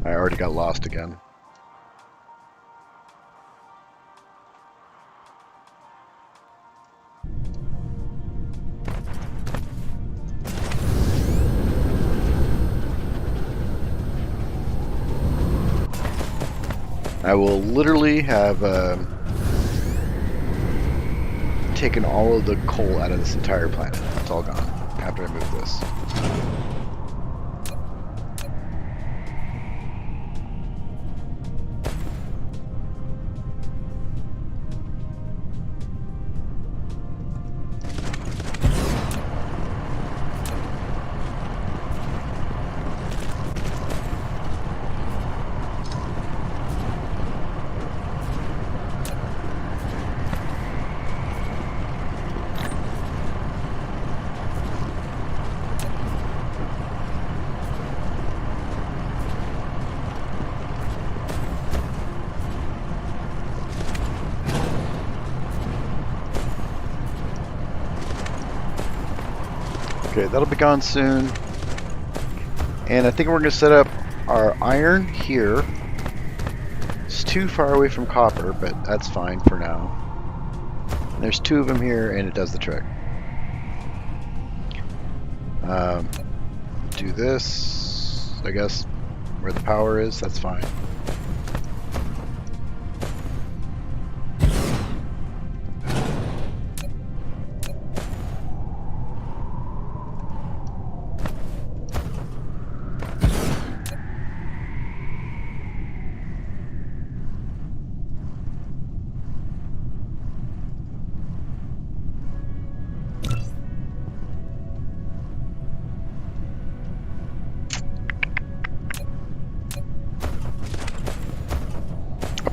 I already got lost again. I will literally have taken all of the coal out of this entire planet. It's all gone after I move this. Okay, that'll be gone soon. And I think we're going to set up our iron here. It's too far away from copper, but that's fine for now. And there's 2 of them here, and it does the trick. Do this, I guess, where the power is, that's fine.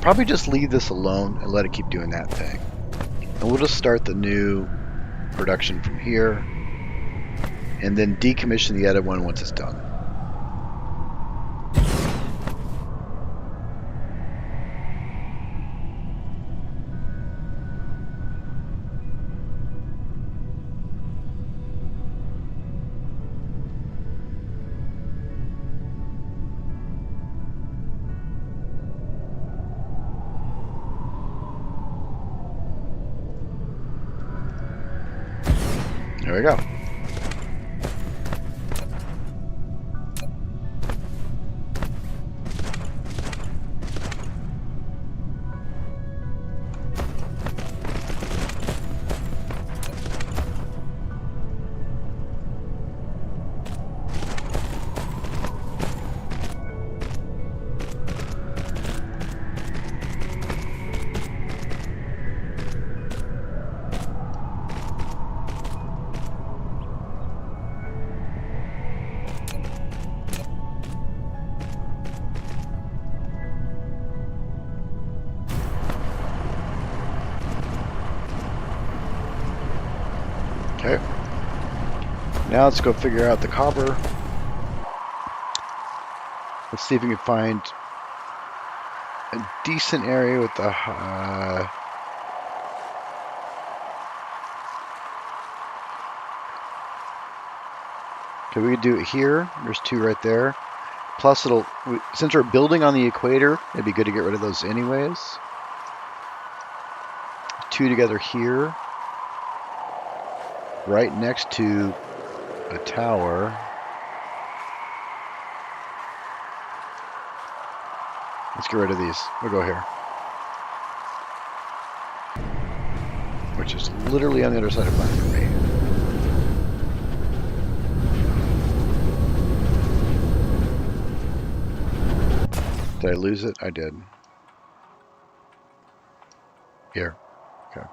Probably just leave this alone and let it keep doing that thing. And we'll just start the new production from here and then decommission the other one once it's done. There we go. Okay. Now let's go figure out the copper. Let's see if we can find a decent area with the okay, we could do it here. There's 2 right there. Plus since we're building on the equator, it'd be good to get rid of those anyways. 2 together here. Right next to a tower. Let's get rid of these. We'll go here. Which is literally on the other side of the planet for me. Did I lose it? I did. Here. Okay.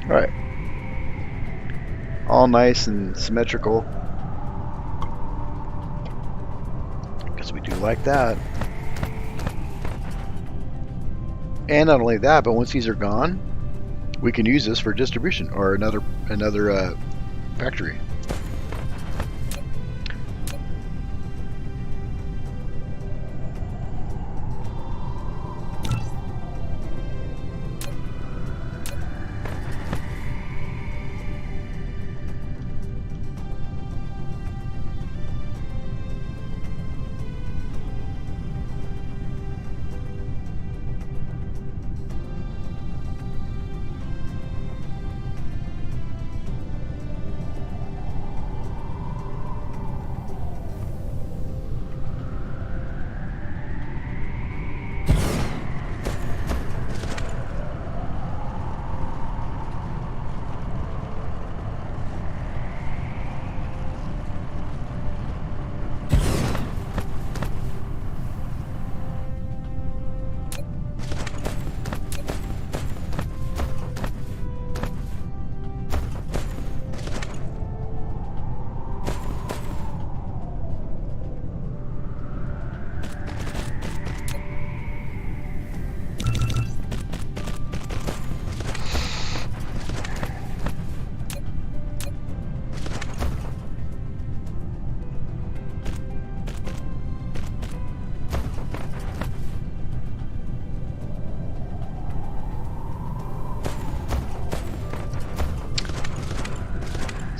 Alright. All nice and symmetrical. Because we do like that. And not only that, but once these are gone, we can use this for distribution or another factory.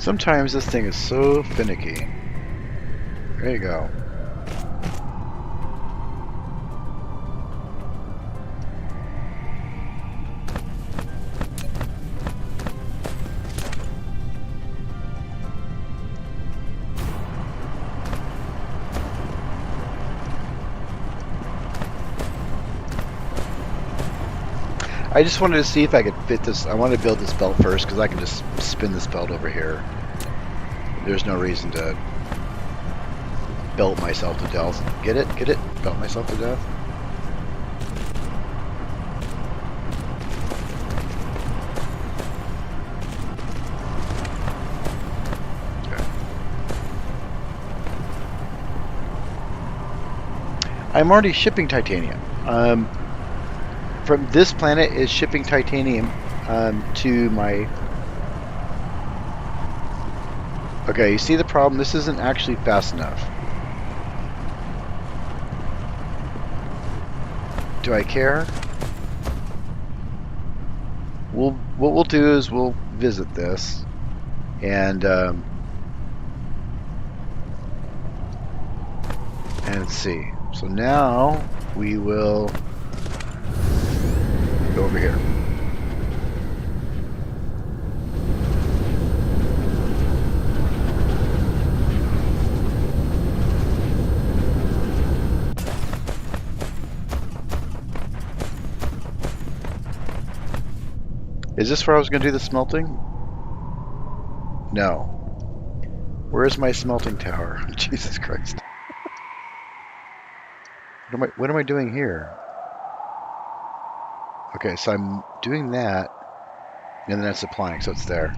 Sometimes this thing is so finicky. There you go. I just wanted to see if I could fit this. I wanted to build this belt first because I can just spin this belt over here. There's no reason to belt myself to death. Get it? Get it? Belt myself to death? Okay. I'm already shipping titanium. From this planet is shipping titanium to my... Okay, you see the problem? This isn't actually fast enough. Do I care? What we'll do is we'll visit this and see. So now we will go over here. Is this where I was going to do the smelting? No. Where's my smelting tower? Jesus Christ. What am I doing here? Okay, so I'm doing that, and then that's applying, so it's there.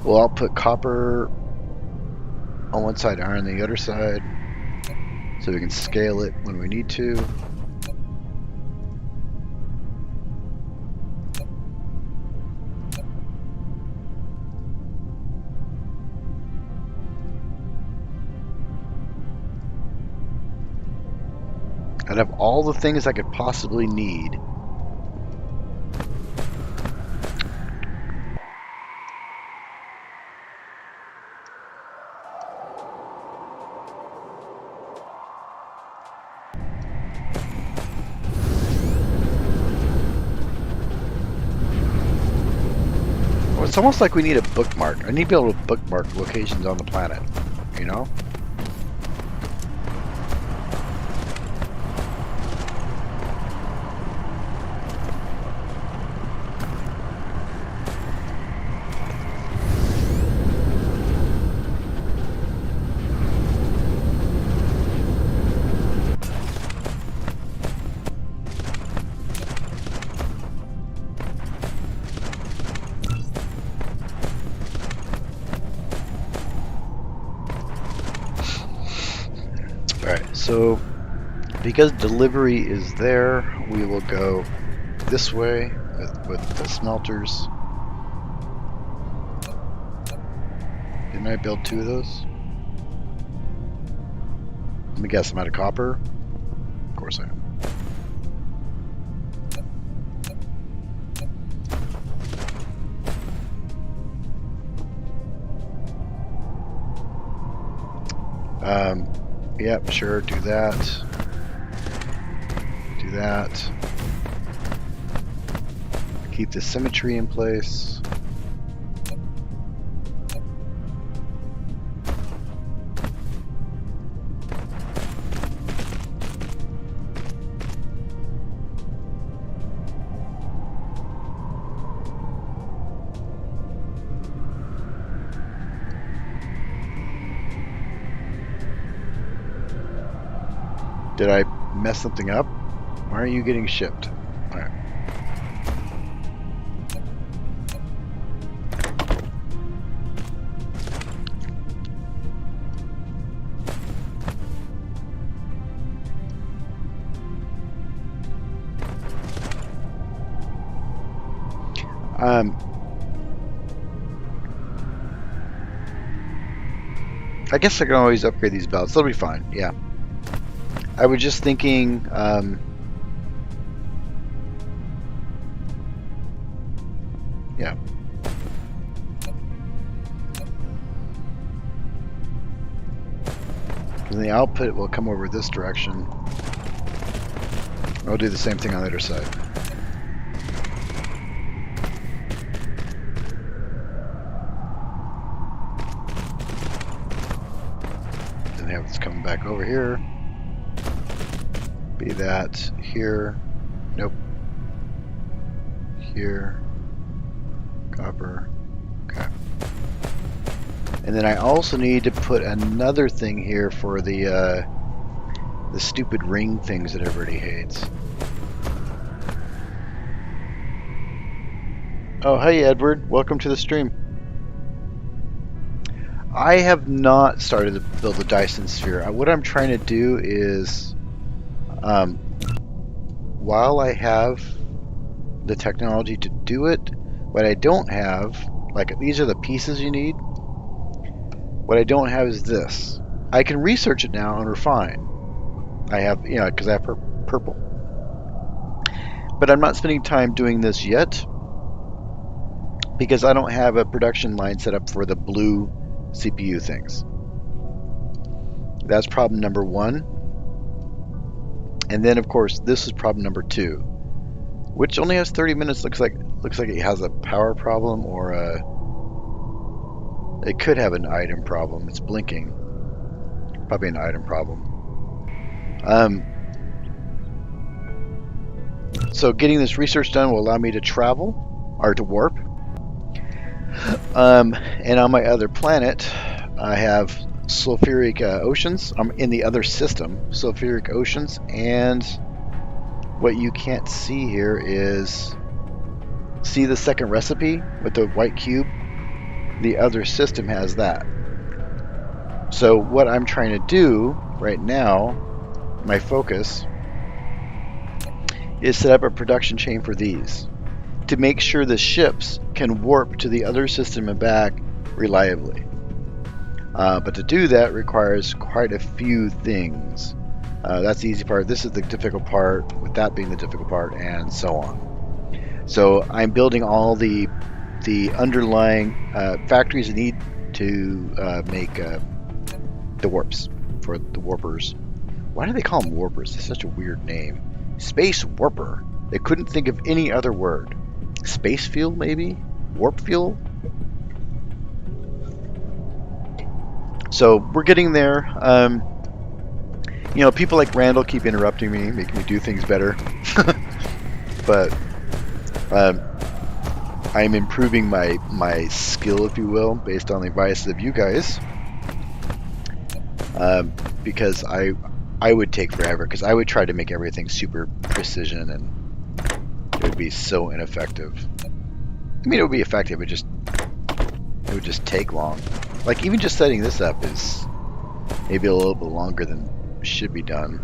Well, I'll put copper on one side, iron on the other side, so we can scale it when we need to. I'd have all the things I could possibly need. Well, it's almost like we need a bookmark. I need to be able to bookmark locations on the planet, you know? Alright, so because delivery is there, we will go this way with the smelters. Didn't I build 2 of those? Let me guess, I'm out of copper? Of course I am. Yep, sure, do that. Do that. Keep the symmetry in place. Did I mess something up? Why are you getting shipped? All right. I guess I can always upgrade these belts. They'll be fine. Yeah. I was just thinking. Yeah. And the output will come over this direction. I'll do the same thing on the other side. Then have this coming back over here. Be that here. Nope. Here. Copper. Okay. And then I also need to put another thing here for the stupid ring things that everybody hates. Oh, hey Edward, welcome to the stream. I have not started to build a Dyson Sphere. What I'm trying to do is, while I have the technology to do it, what I don't have, like these are the pieces you need. What I don't have is this. I can research it now and refine. I have, you know, because I have purple. But I'm not spending time doing this yet because I don't have a production line set up for the blue CPU things. That's problem number one. And then, of course, this is problem number two, which only has 30 minutes. Looks like it has a power problem or it could have an item problem. It's blinking. Probably an item problem. So getting this research done will allow me to travel or to warp. And on my other planet, I have sulfuric oceans. I'm in the other system, sulfuric oceans, and what you can't see here is, see the second recipe with the white cube? The other system has that. So what I'm trying to do right now, my focus, is set up a production chain for these to make sure the ships can warp to the other system and back reliably. But to do that requires quite a few things. That's the easy part. This is the difficult part, with that being the difficult part, and so on. So I'm building all the underlying factories that need to make the warps for the warpers. Why do they call them warpers? It's such a weird name. Space warper. They couldn't think of any other word. Space fuel, maybe? Warp fuel? So we're getting there. You know, people like Randall keep interrupting me, making me do things better. But I'm improving my skill, if you will, based on the advice of you guys. Because I would take forever, because I would try to make everything super precision, and it would be so ineffective. I mean, it would be effective, it would just take long. Like, even just setting this up is maybe a little bit longer than should be done.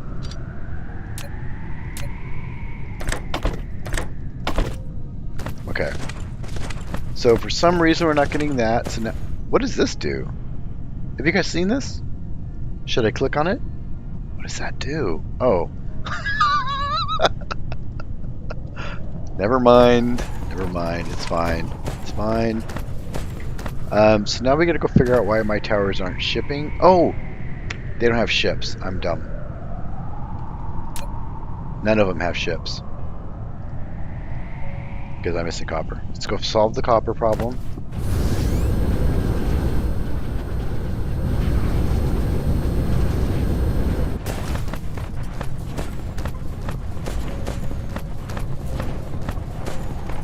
Okay. So for some reason we're not getting that. So now, what does this do? Have you guys seen this? Should I click on it? What does that do? Oh. Never mind. Never mind. It's fine. It's fine. So now we gotta go figure out why my towers aren't shipping. Oh! They don't have ships. I'm dumb. None of them have ships. Because I'm missing copper. Let's go solve the copper problem.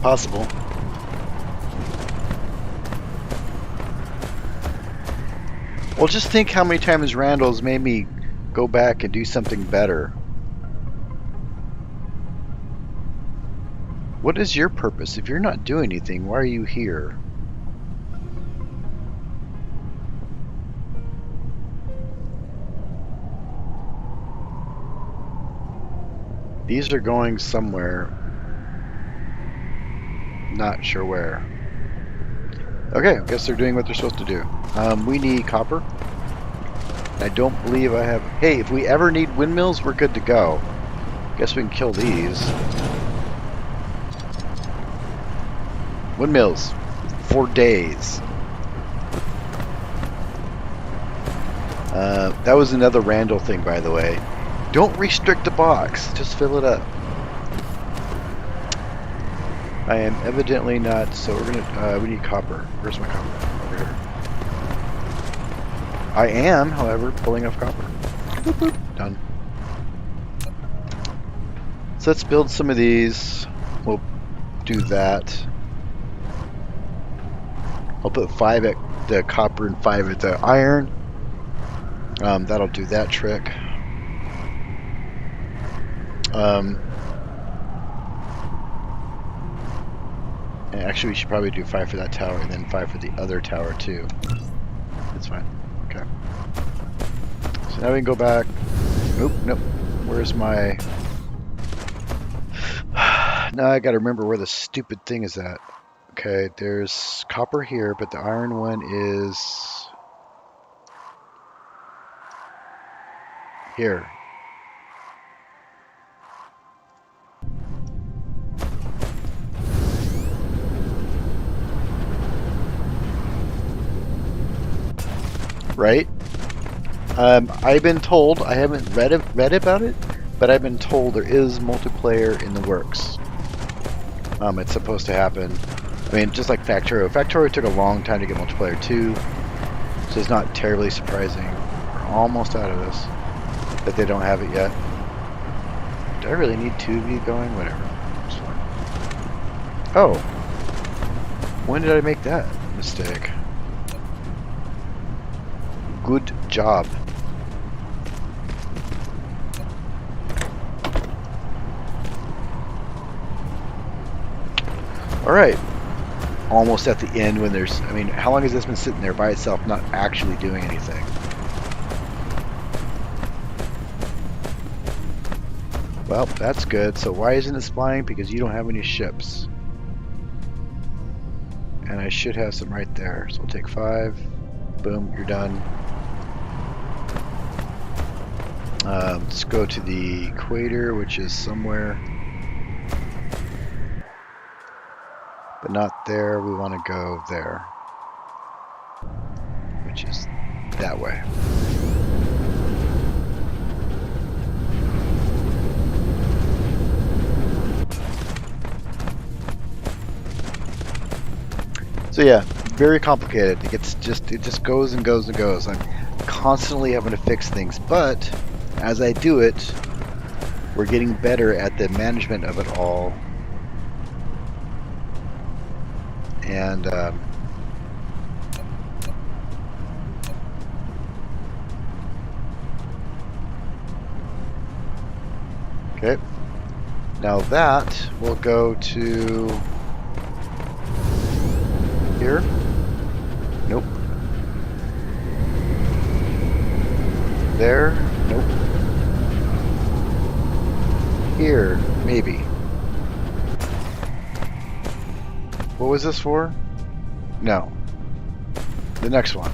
Possible. Well, just think how many times Randall's made me go back and do something better. What is your purpose? If you're not doing anything, why are you here? These are going somewhere. Not sure where. Okay, I guess they're doing what they're supposed to do. We need copper. I don't believe I have... Hey, if we ever need windmills, we're good to go. Guess we can kill these. Windmills. For days. That was another Randall thing, by the way. Don't restrict the box. Just fill it up. I am evidently not... So we're gonna... we need copper. Where's my copper? Over here. I am, however, pulling off copper. Boop, boop. Done. So let's build some of these. We'll do that. I'll put 5 at the copper and 5 at the iron. That'll do that trick. And actually, we should probably do 5 for that tower and then 5 for the other tower too. That's fine. Okay. So now we can go back. Oop, nope. Where's my... Now I gotta remember where the stupid thing is at. Okay, there's copper here, but the iron one is... here. Right? I've been told, I haven't read about it, but I've been told there is multiplayer in the works. It's supposed to happen. I mean, just like Factorio. Factorio took a long time to get multiplayer too, so it's not terribly surprising. We're almost out of this, that they don't have it yet. Do I really need 2 of you going? Whatever. It's fine. Oh. When did I make that mistake? Good job. Alright. Almost at the end when there's... I mean, how long has this been sitting there by itself not actually doing anything? Well, that's good. So why isn't it spying? Because you don't have any ships. And I should have some right there. So we'll take 5. Boom, you're done. Let's go to the equator, which is somewhere. But not there, we want to go there. Which is that way. So yeah, very complicated. It just goes and goes and goes. I'm constantly having to fix things, but as I do it, we're getting better at the management of it all. And okay, now that will go to here. Nope. There. Nope. Here, maybe. What was this for? No. The next one.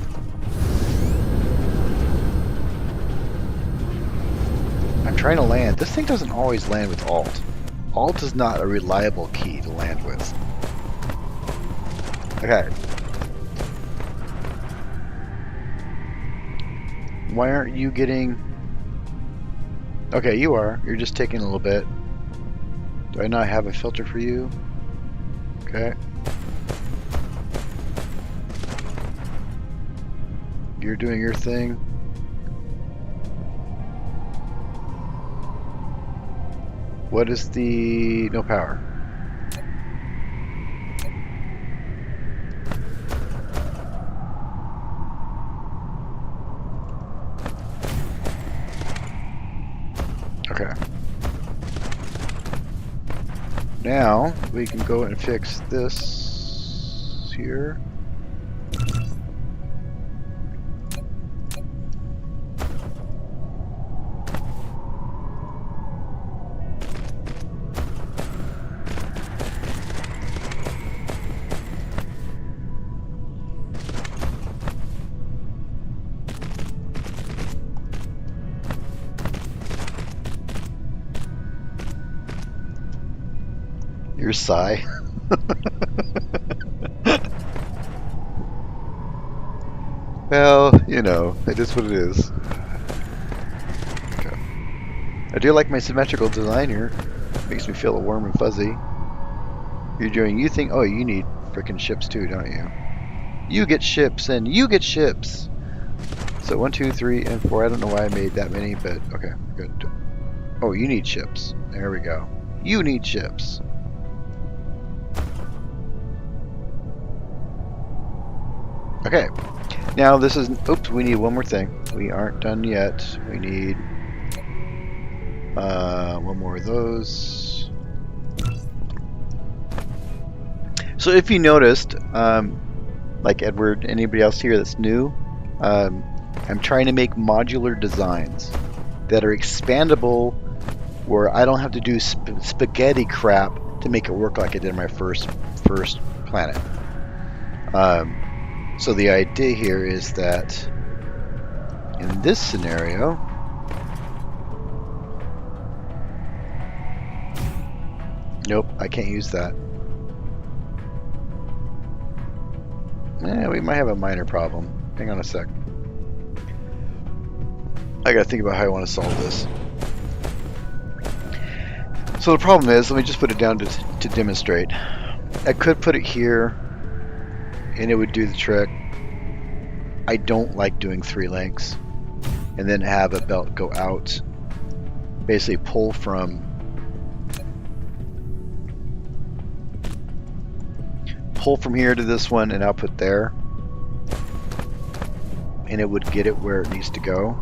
I'm trying to land. This thing doesn't always land with Alt. Alt is not a reliable key to land with. Okay. Why aren't you getting... Okay, you are. You're just taking a little bit. Do I not have a filter for you? Okay. You're doing your thing. What is the... no power? Okay. Now we can go and fix this here. Your sigh. Well, you know, it is what it is. Okay. I do like my symmetrical design here. Makes me feel warm and fuzzy. You're doing, you think, oh, you need frickin' ships too, don't you? You get ships and you get ships. So 1, 2, 3, and 4. I don't know why I made that many, but okay, good. Oh, you need ships. There we go. You need ships. Okay. Now this is, oops, we need one more thing. We aren't done yet. We need one more of those. So if you noticed, like Edward, anybody else here that's new, I'm trying to make modular designs that are expandable, where I don't have to do spaghetti crap to make it work like I did in my first planet. So the idea here is that in this scenario, nope, I can't use that. We might have a minor problem. Hang on a sec. I gotta think about how I want to solve this. So the problem is, let me just put it down to demonstrate. I could put it here and it would do the trick. I don't like doing 3 links and then have a belt go out. Basically pull from here to this one and output there. And it would get it where it needs to go.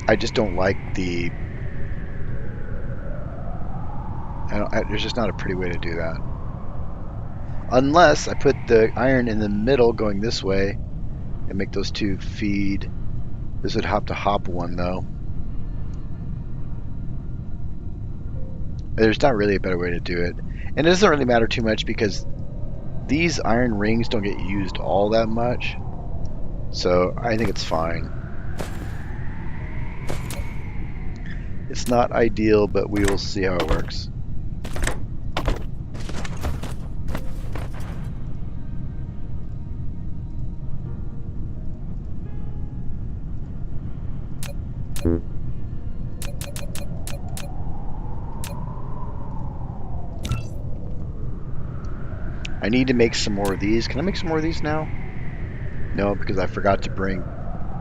I just don't like the... there's just not a pretty way to do that. Unless I put the iron in the middle going this way and make those 2 feed. This would have to hop one though. There's not really a better way to do it. And it doesn't really matter too much because these iron rings don't get used all that much. So I think it's fine. It's not ideal, but we will see how it works. I need to make some more of these. Can I make some more of these now? No, because I forgot to bring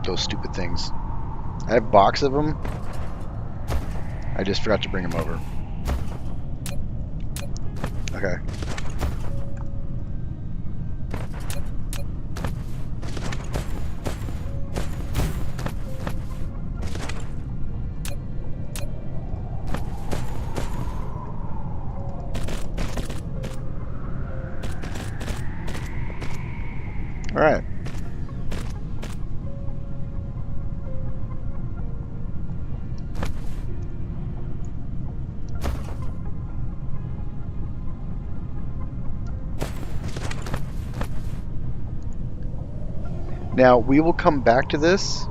those stupid things. I have a box of them. I just forgot to bring them over. Okay. All right. Now we will come back to this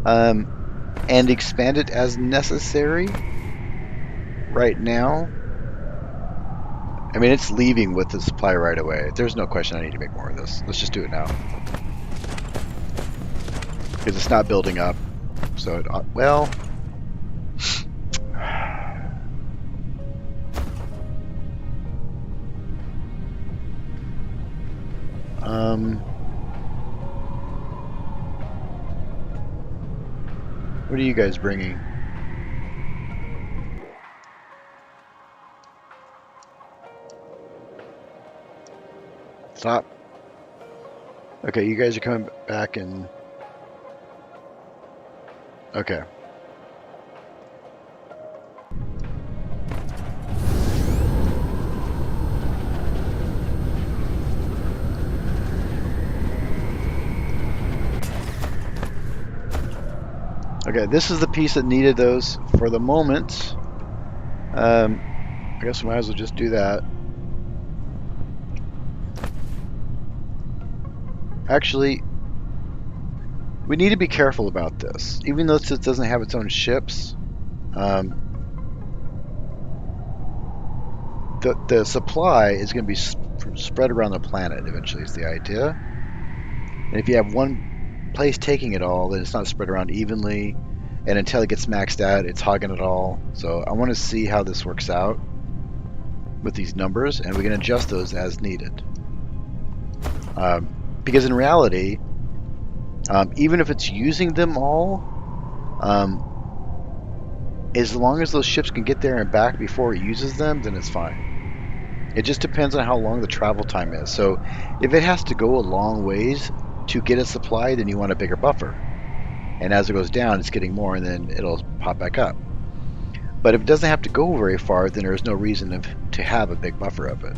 and expand it as necessary. Right now, I mean, it's leaving with the supply right away. There's no question I need to make more of this. Let's just do it now. Because it's not building up. So, it, well... what are you guys bringing? Stop. Okay, you guys are coming back and... Okay. Okay, this is the piece that needed those for the moment. I guess we might as well just do that. Actually, We need to be careful about this. Even though this doesn't have its own ships, the supply is going to be spread around the planet eventually, is the idea. And if you have one place taking it all, then it's not spread around evenly. And until it gets maxed out, it's hogging it all. So I want to see how this works out with these numbers, and we can adjust those as needed. Because in reality, even if it's using them all, as long as those ships can get there and back before it uses them, then it's fine. It just depends on how long the travel time is. So if it has to go a long ways to get a supply, then you want a bigger buffer. And as it goes down, it's getting more, and then it'll pop back up. But if it doesn't have to go very far, then there's no reason to have a big buffer of it.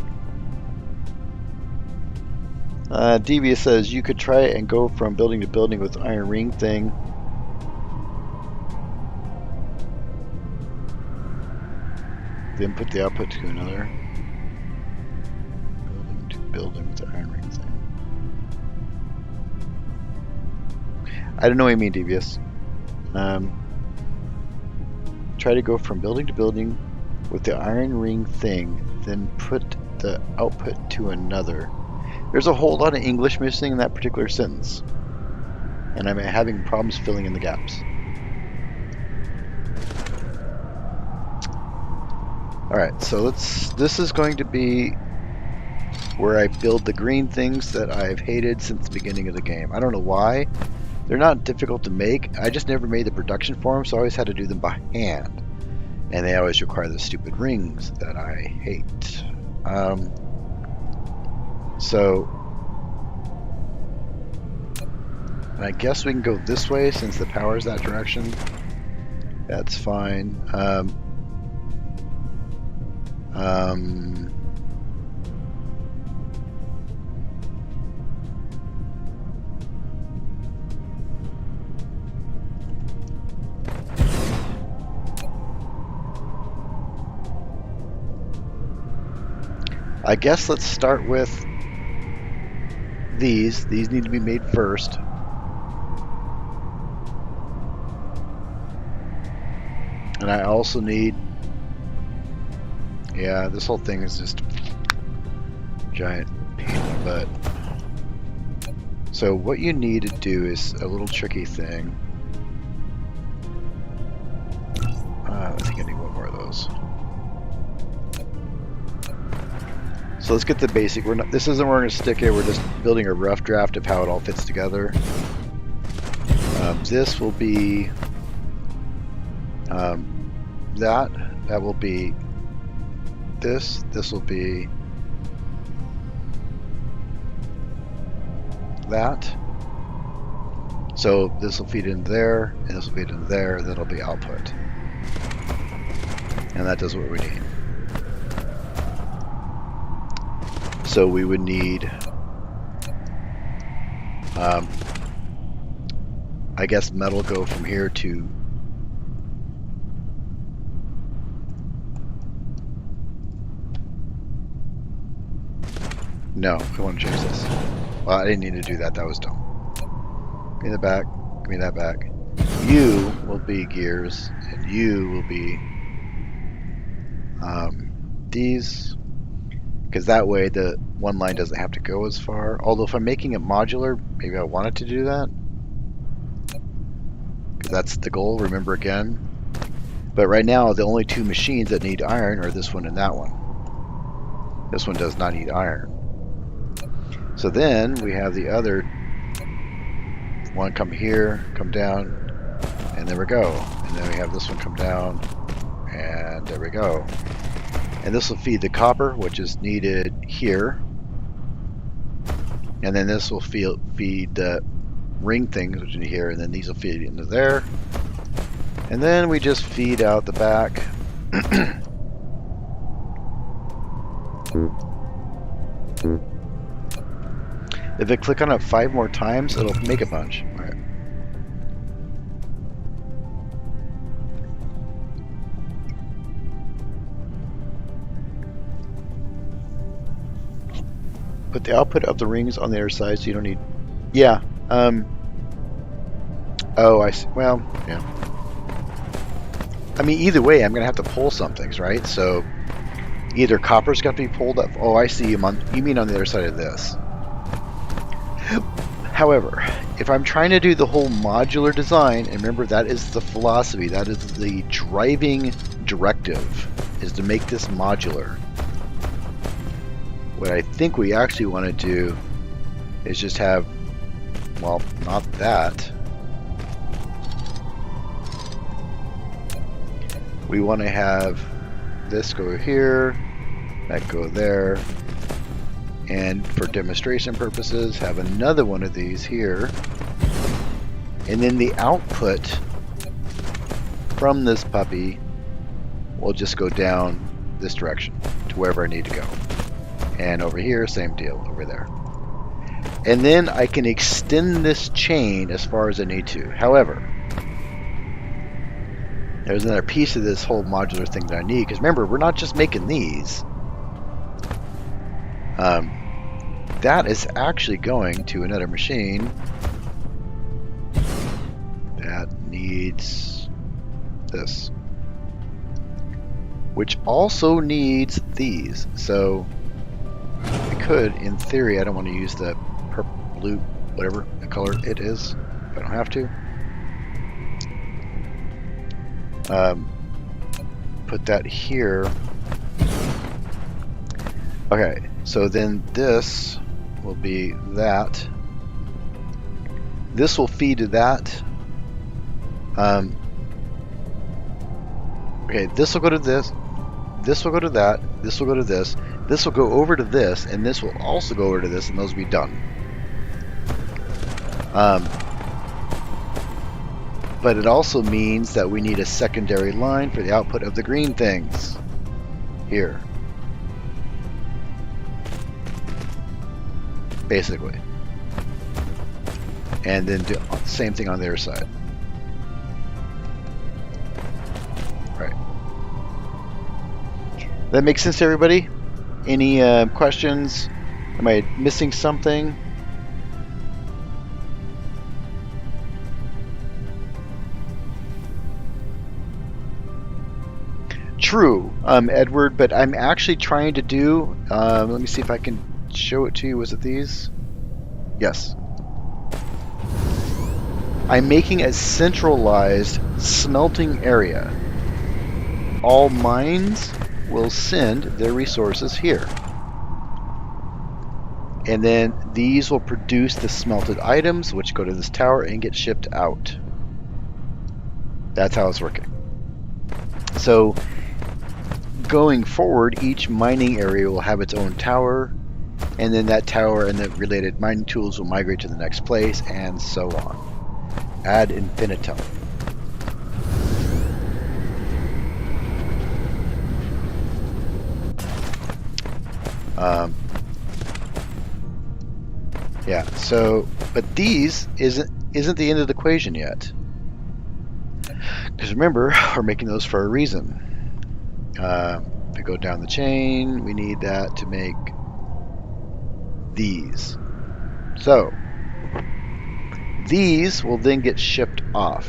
Devious says you could try and go from building to building with the iron ring thing. Then put the output to another. Building to building with the iron ring thing. I don't know what you mean, Devious. Try to go from building to building with the iron ring thing, then put the output to another. There's a whole lot of English missing in that particular sentence, and I'm having problems filling in the gaps. Alright, so this is going to be where I build the green things that I've hated since the beginning of the game. I don't know why. They're not difficult to make. I just never made the production for them, so I always had to do them by hand. And they always require the stupid rings that I hate. So I guess we can go this way since the power's that direction. That's fine. I guess let's start with these. These need to be made first. And I also need... Yeah, this whole thing is just giant pain in the butt. So what you need to do is a little tricky thing. I think I need one more of those. So let's get the basic. This isn't where we're going to stick it. We're just building a rough draft of how it all fits together. This will be that will be this. This will be that. So this will feed in there, and this will feed in there. That'll be output, and that does what we need. So we would need, I guess metal go from here to, no, I want to change this. Well, I didn't need to do that, that was dumb. Give me the back, give me that back. You will be gears, and you will be these. Because that way the one line doesn't have to go as far. Although if I'm making it modular, maybe I want it to do that. Because that's the goal, remember again. But right now the only two machines that need iron are this one and that one. This one does not need iron. So then we have the other one come here, come down, and there we go. And then we have this one come down, and there we go. And this will feed the copper, which is needed here. And then this will feed the ring things, which are here, and then these will feed into there. And then we just feed out the back. If I click on it 5 more times, it'll make a bunch. All right. Put the output of the rings on the other side, so you don't need... Yeah. Oh, I see. Well, yeah. I mean, either way, I'm going to have to pull some things, right? So either copper's got to be pulled up. Oh, I see. You mean on the other side of this. However, if I'm trying to do the whole modular design, and remember that is the philosophy, that is the driving directive, is to make this modular. What I think we actually want to do is just have, well, not that. We want to have this go here, that go there, and for demonstration purposes, have another one of these here. And then the output from this puppy will just go down this direction to wherever I need to go. And over here, same deal over there. And then I can extend this chain as far as I need to. However, there's another piece of this whole modular thing that I need, because remember, we're not just making these. That is actually going to another machine that needs this, which also needs these. So I could, in theory, I don't want to use the purple, blue, whatever the color it is, if I don't have to. Put that here. Okay, so then this will be that. This will feed to that. Okay, this will go to this. This will go to that. This will go to this. This will go over to this, and this will also go over to this, and those will be done. But it also means that we need a secondary line for the output of the green things here. Basically. And then do the same thing on the other side. Right. That makes sense to everybody? Any questions? Am I missing something? True, Edward, but I'm actually trying to do, let me see if I can show it to you. Was it these? Yes. I'm making a centralized smelting area. All mines will send their resources here. And then these will produce the smelted items, which go to this tower and get shipped out. That's how it's working. So going forward, each mining area will have its own tower, and then that tower and the related mining tools will migrate to the next place, and so on. Ad infinitum. Yeah, so, but these isn't the end of the equation yet. Because remember, we're making those for a reason. If we go down the chain, we need that to make these. So, these will then get shipped off.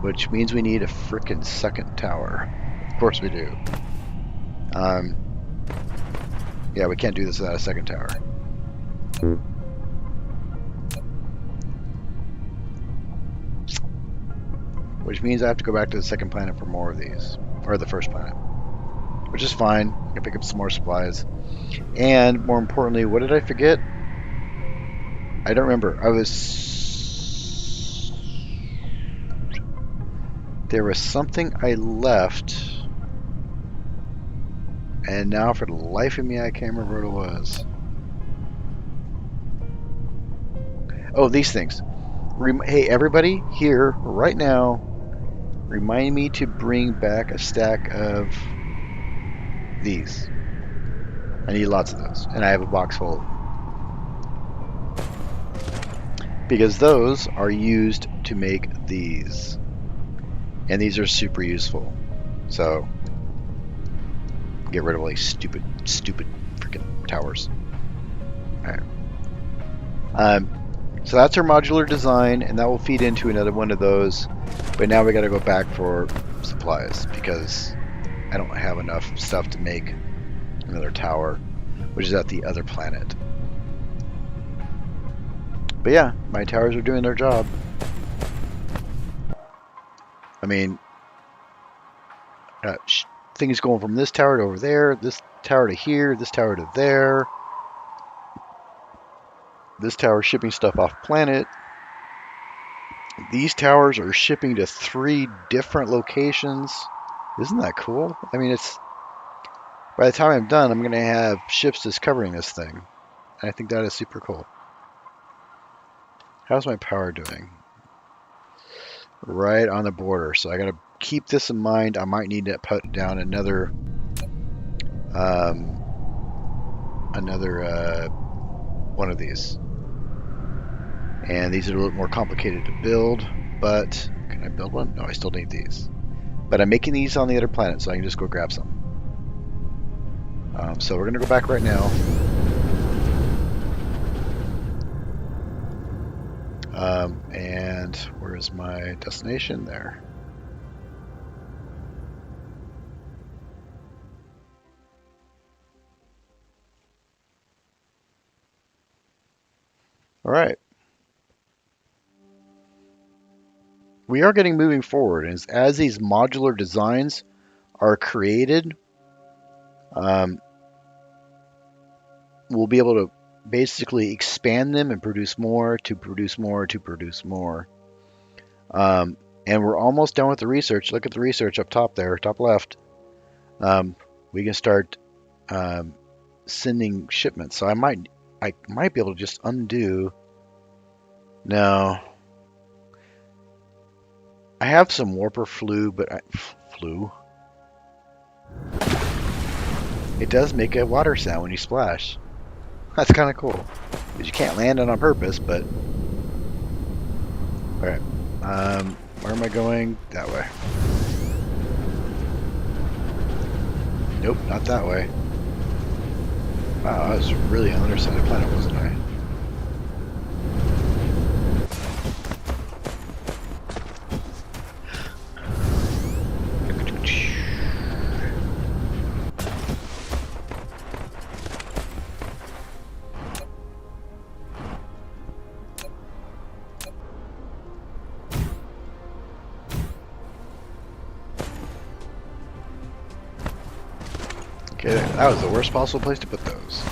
Which means we need a frickin' second tower. Of course we do. Yeah, we can't do this without a second tower. Which means I have to go back to the second planet for more of these. Or the first planet. Which is fine. I can pick up some more supplies. And, more importantly, what did I forget? I don't remember. There was something I left. And now, for the life of me, I can't remember what it was. Oh, these things. Hey, everybody, here, right now, remind me to bring back a stack of these. I need lots of those, and I have a box full of them. Because those are used to make these. And these are super useful. So, get rid of all these stupid freaking towers. Alright. So that's our modular design, and that will feed into another one of those. But now we got to go back for supplies because I don't have enough stuff to make another tower, which is at the other planet. But yeah, my towers are doing their job. I mean, things going from this tower to over there, this tower to here, this tower to there. This tower shipping stuff off planet. These towers are shipping to 3 different locations. Isn't that cool? I mean, it's by the time I'm done, I'm going to have ships just covering this thing. And I think that is super cool. How's my power doing? Right on the border. So I got to keep this in mind. I might need to put down another one of these. And these are a little more complicated to build, but can I build one? No, I still need these. But I'm making these on the other planet, so I can just go grab some. So we're going to go back right now. And where's my destination? There. All right. We are getting moving forward, and as these modular designs are created, we'll be able to basically expand them and produce more to produce more to produce more. And we're almost done with the research. Look at the research up top there, top left. We can start sending shipments. So I might be able to just undo. No. I have some warper flu, but it does make a water sound when you splash. That's kind of cool. Because you can't land it on purpose, but... Alright. Where am I going? That way. Nope, not that way. Wow, I was really on the other side of the planet, wasn't I? Okay, that was the worst possible place to put those.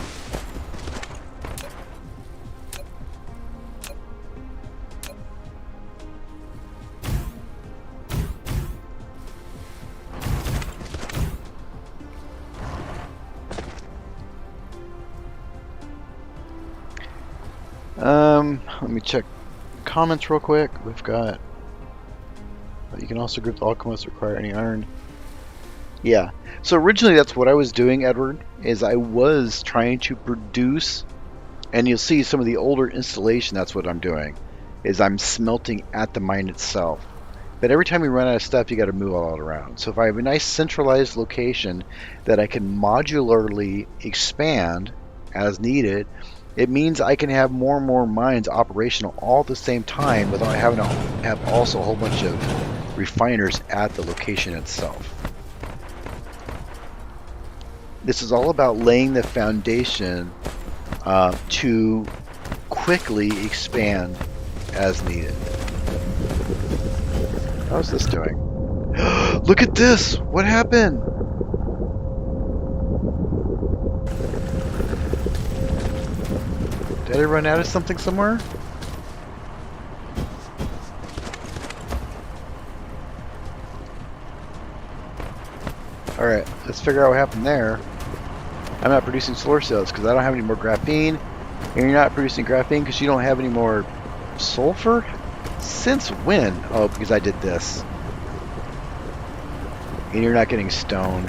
Let me check comments real quick. We've got, you can also group the alchemists require any iron. Yeah, so originally that's what I was doing, Edward, is I was trying to produce, and you'll see some of the older installation, that's what I'm doing, is I'm smelting at the mine itself. But every time you run out of stuff, you got to move all that around. So if I have a nice centralized location that I can modularly expand as needed, it means I can have more and more mines operational all at the same time without having to have also a whole bunch of refiners at the location itself. This is all about laying the foundation to quickly expand as needed. How's this doing? Look at this! What happened? Did I run out of something somewhere? Alright, let's figure out what happened there. I'm not producing solar cells because I don't have any more graphene. And you're not producing graphene because you don't have any more sulfur? Since when? Oh, because I did this. And you're not getting stone.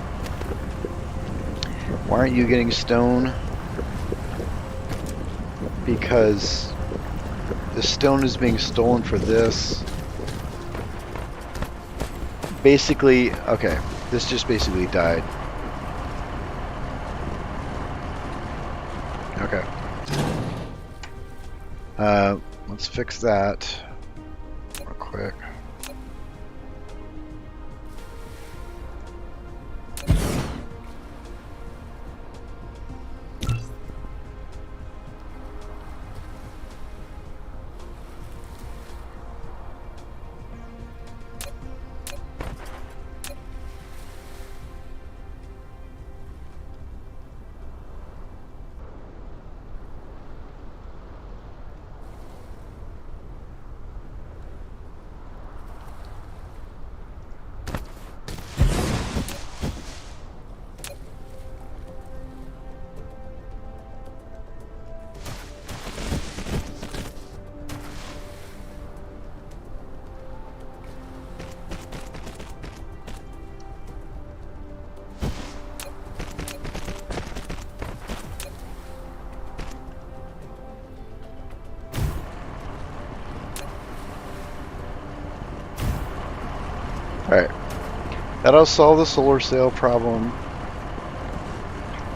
Why aren't you getting stone? Because the stone is being stolen for this. Basically, okay, this just basically died. Okay. let's fix that real quick. Alright, that'll solve the solar sail problem.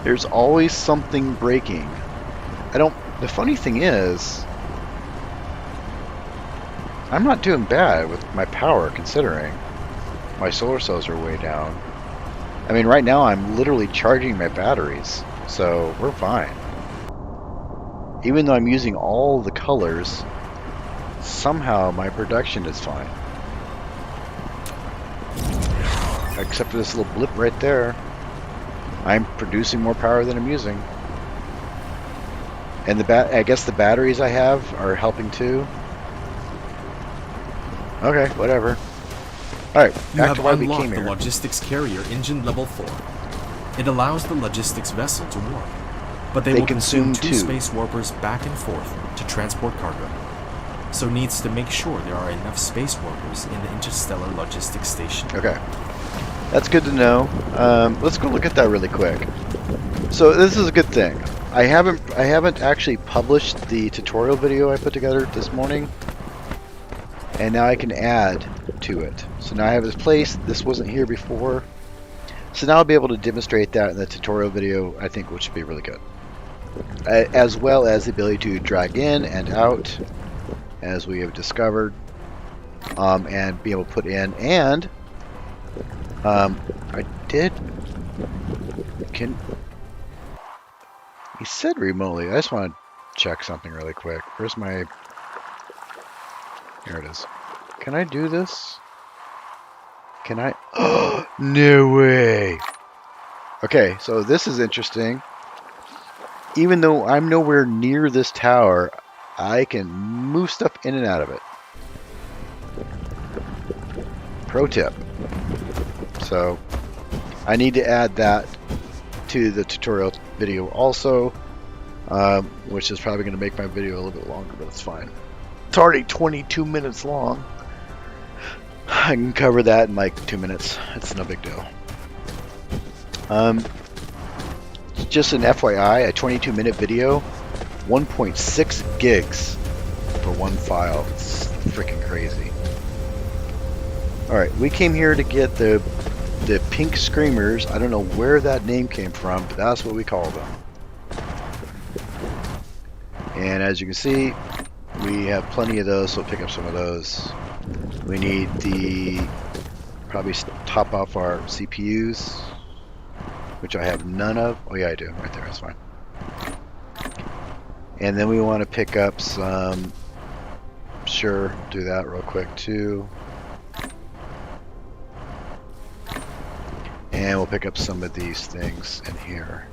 There's always something breaking. The funny thing is, I'm not doing bad with my power considering my solar cells are way down. I mean, right now I'm literally charging my batteries, so we're fine. Even though I'm using all the colors, somehow my production is fine. Except for this little blip right there. I'm producing more power than I'm using. And I guess the batteries I have are helping too. Okay, whatever. Alright, back to why we came here. The logistics carrier engine level 4. It allows the logistics vessel to warp, but they will consume two space warpers back and forth to transport cargo. So needs to make sure there are enough space warpers in the interstellar logistics station. Okay. That's good to know. Let's go look at that really quick. So this is a good thing. I haven't actually published the tutorial video I put together this morning, and now I can add to it. So now I have this place. This wasn't here before, so now I'll be able to demonstrate that in the tutorial video. I think, which would be really good, as well as the ability to drag in and out, as we have discovered, and be able to put in and. He said remotely. I just want to check something really quick. Where's my... Here it is. Can I do this? Can I... Oh, no way! Okay, so this is interesting. Even though I'm nowhere near this tower, I can move stuff in and out of it. Pro tip. So, I need to add that to the tutorial video also, which is probably going to make my video a little bit longer, but it's fine. It's already 22 minutes long. I can cover that in like 2 minutes. It's no big deal. Just an FYI, a 22-minute video, 1.6 gigs for one file. It's freaking crazy. Alright, we came here to get the pink screamers. I don't know where that name came from, but that's what we call them. And as you can see, we have plenty of those, so we'll pick up some of those. We need the probably top off our CPUs, which I have none of. Oh yeah, I do. Right there, that's fine. And then we want to pick up some... Sure, do that real quick too. And we'll pick up some of these things in here,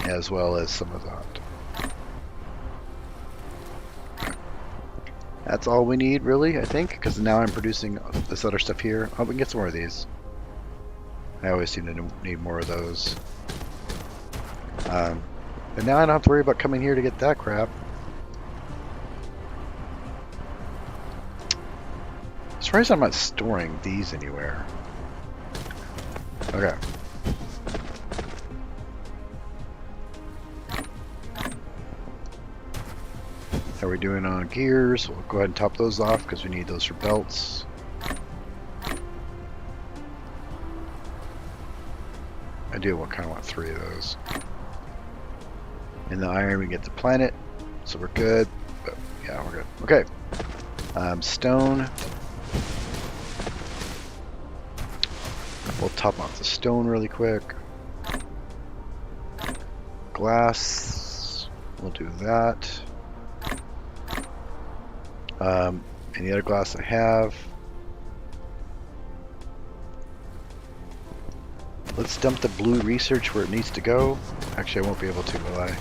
as well as some of that. That's all we need, really, I think, because now I'm producing this other stuff here. Oh, we can get some more of these. I always seem to need more of those. But now I don't have to worry about coming here to get that crap. I'm surprised I'm not storing these anywhere. Okay. How are we doing on gears? We'll go ahead and top those off because we need those for belts. I do kind of want 3 of those. In the iron we get the planet so we're good. But yeah, we're good. Okay. Stone. We'll top off the stone really quick. Glass. We'll do that. And the other glass I have. Let's dump the blue research where it needs to go. Actually, I won't be able to, will I?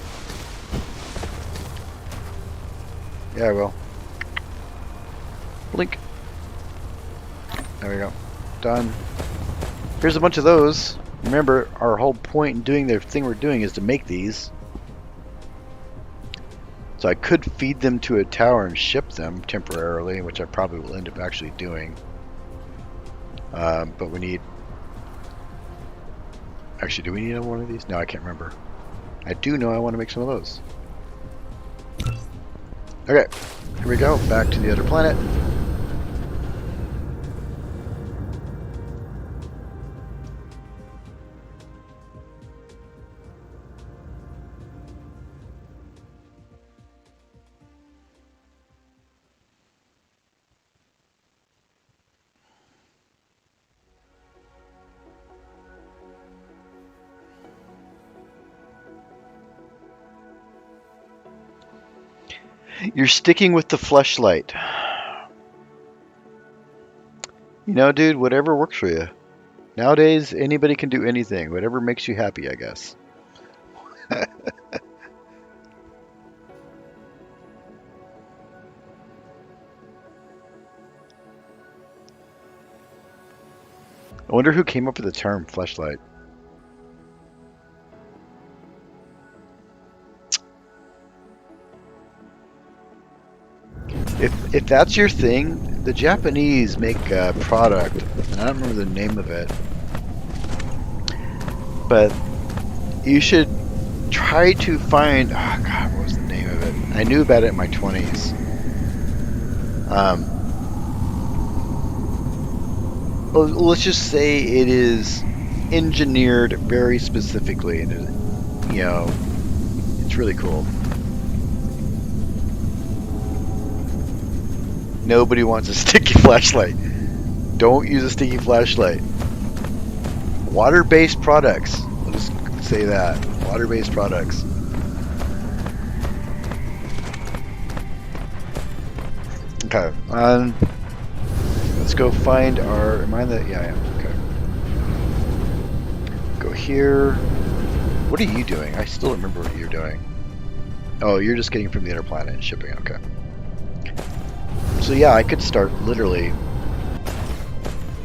Yeah, I will. Blink. There we go. Done. Here's a bunch of those. Remember, our whole point in doing the thing we're doing is to make these. So I could feed them to a tower and ship them temporarily, which I probably will end up actually doing. But we need... Actually, do we need one of these? No, I can't remember. I do know I want to make some of those. Okay, here we go. Back to the other planet. You're sticking with the fleshlight. You know, dude, whatever works for you. Nowadays, anybody can do anything. Whatever makes you happy, I guess. I wonder who came up with the term fleshlight. If that's your thing, the Japanese make a product, and I don't remember the name of it, but you should try to find, oh god, what was the name of it? I knew about it in my 20s. Let's just say it is engineered very specifically, and it, you know, it's really cool. Nobody wants a sticky flashlight. Don't use a sticky flashlight. Water-based products. I'll just say that. Water-based products. Okay. Let's go find our... Am I the... Yeah, I am. Okay. Go here. What are you doing? I still remember what you're doing. Oh, you're just getting from the other planet and shipping. Okay. So yeah, I could start literally.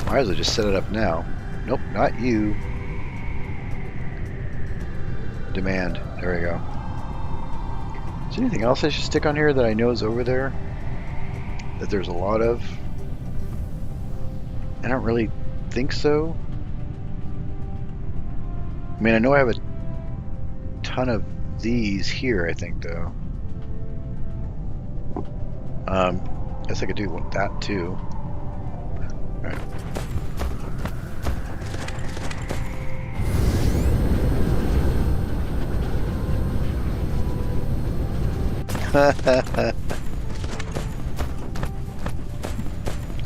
Might as well just set it up now. Nope, not you. Demand. There we go. Is there anything else I should stick on here that I know is over there? That there's a lot of? I don't really think so. I mean, I know I have a ton of these here, I think, though. Guess I could do that too. Alright.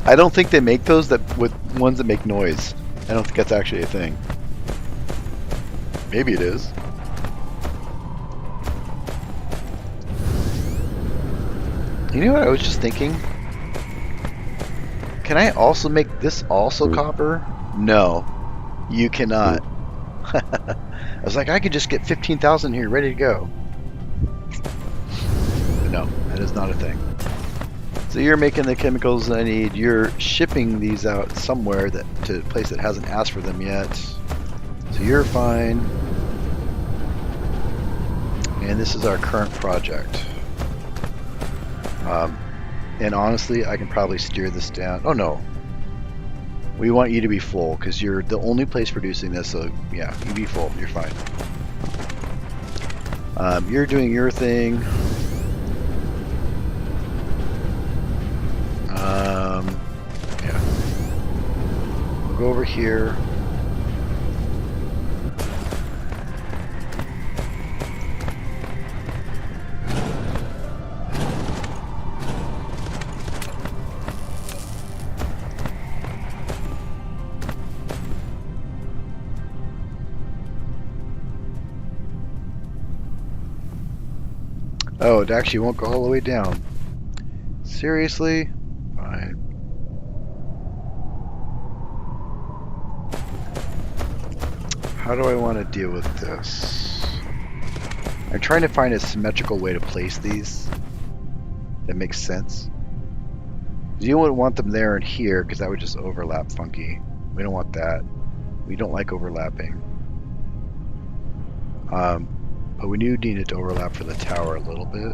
I don't think they make those that with ones that make noise. I don't think that's actually a thing. Maybe it is. You know what I was just thinking? Can I also make this also copper? No, you cannot. I was like, I could just get 15,000 here ready to go. No, that is not a thing. So you're making the chemicals I need. You're shipping these out somewhere to a place that hasn't asked for them yet. So you're fine. And this is our current project. And honestly, I can probably steer this down. Oh no. We want you to be full because you're the only place producing this. So yeah, you be full. You're fine. You're doing your thing. Yeah. We'll go over here. Oh, it actually won't go all the way down. Seriously? Fine. How do I want to deal with this? I'm trying to find a symmetrical way to place these that makes sense. You wouldn't want them there and here because that would just overlap funky. We don't want that. We don't like overlapping. But we do need it to overlap for the tower a little bit.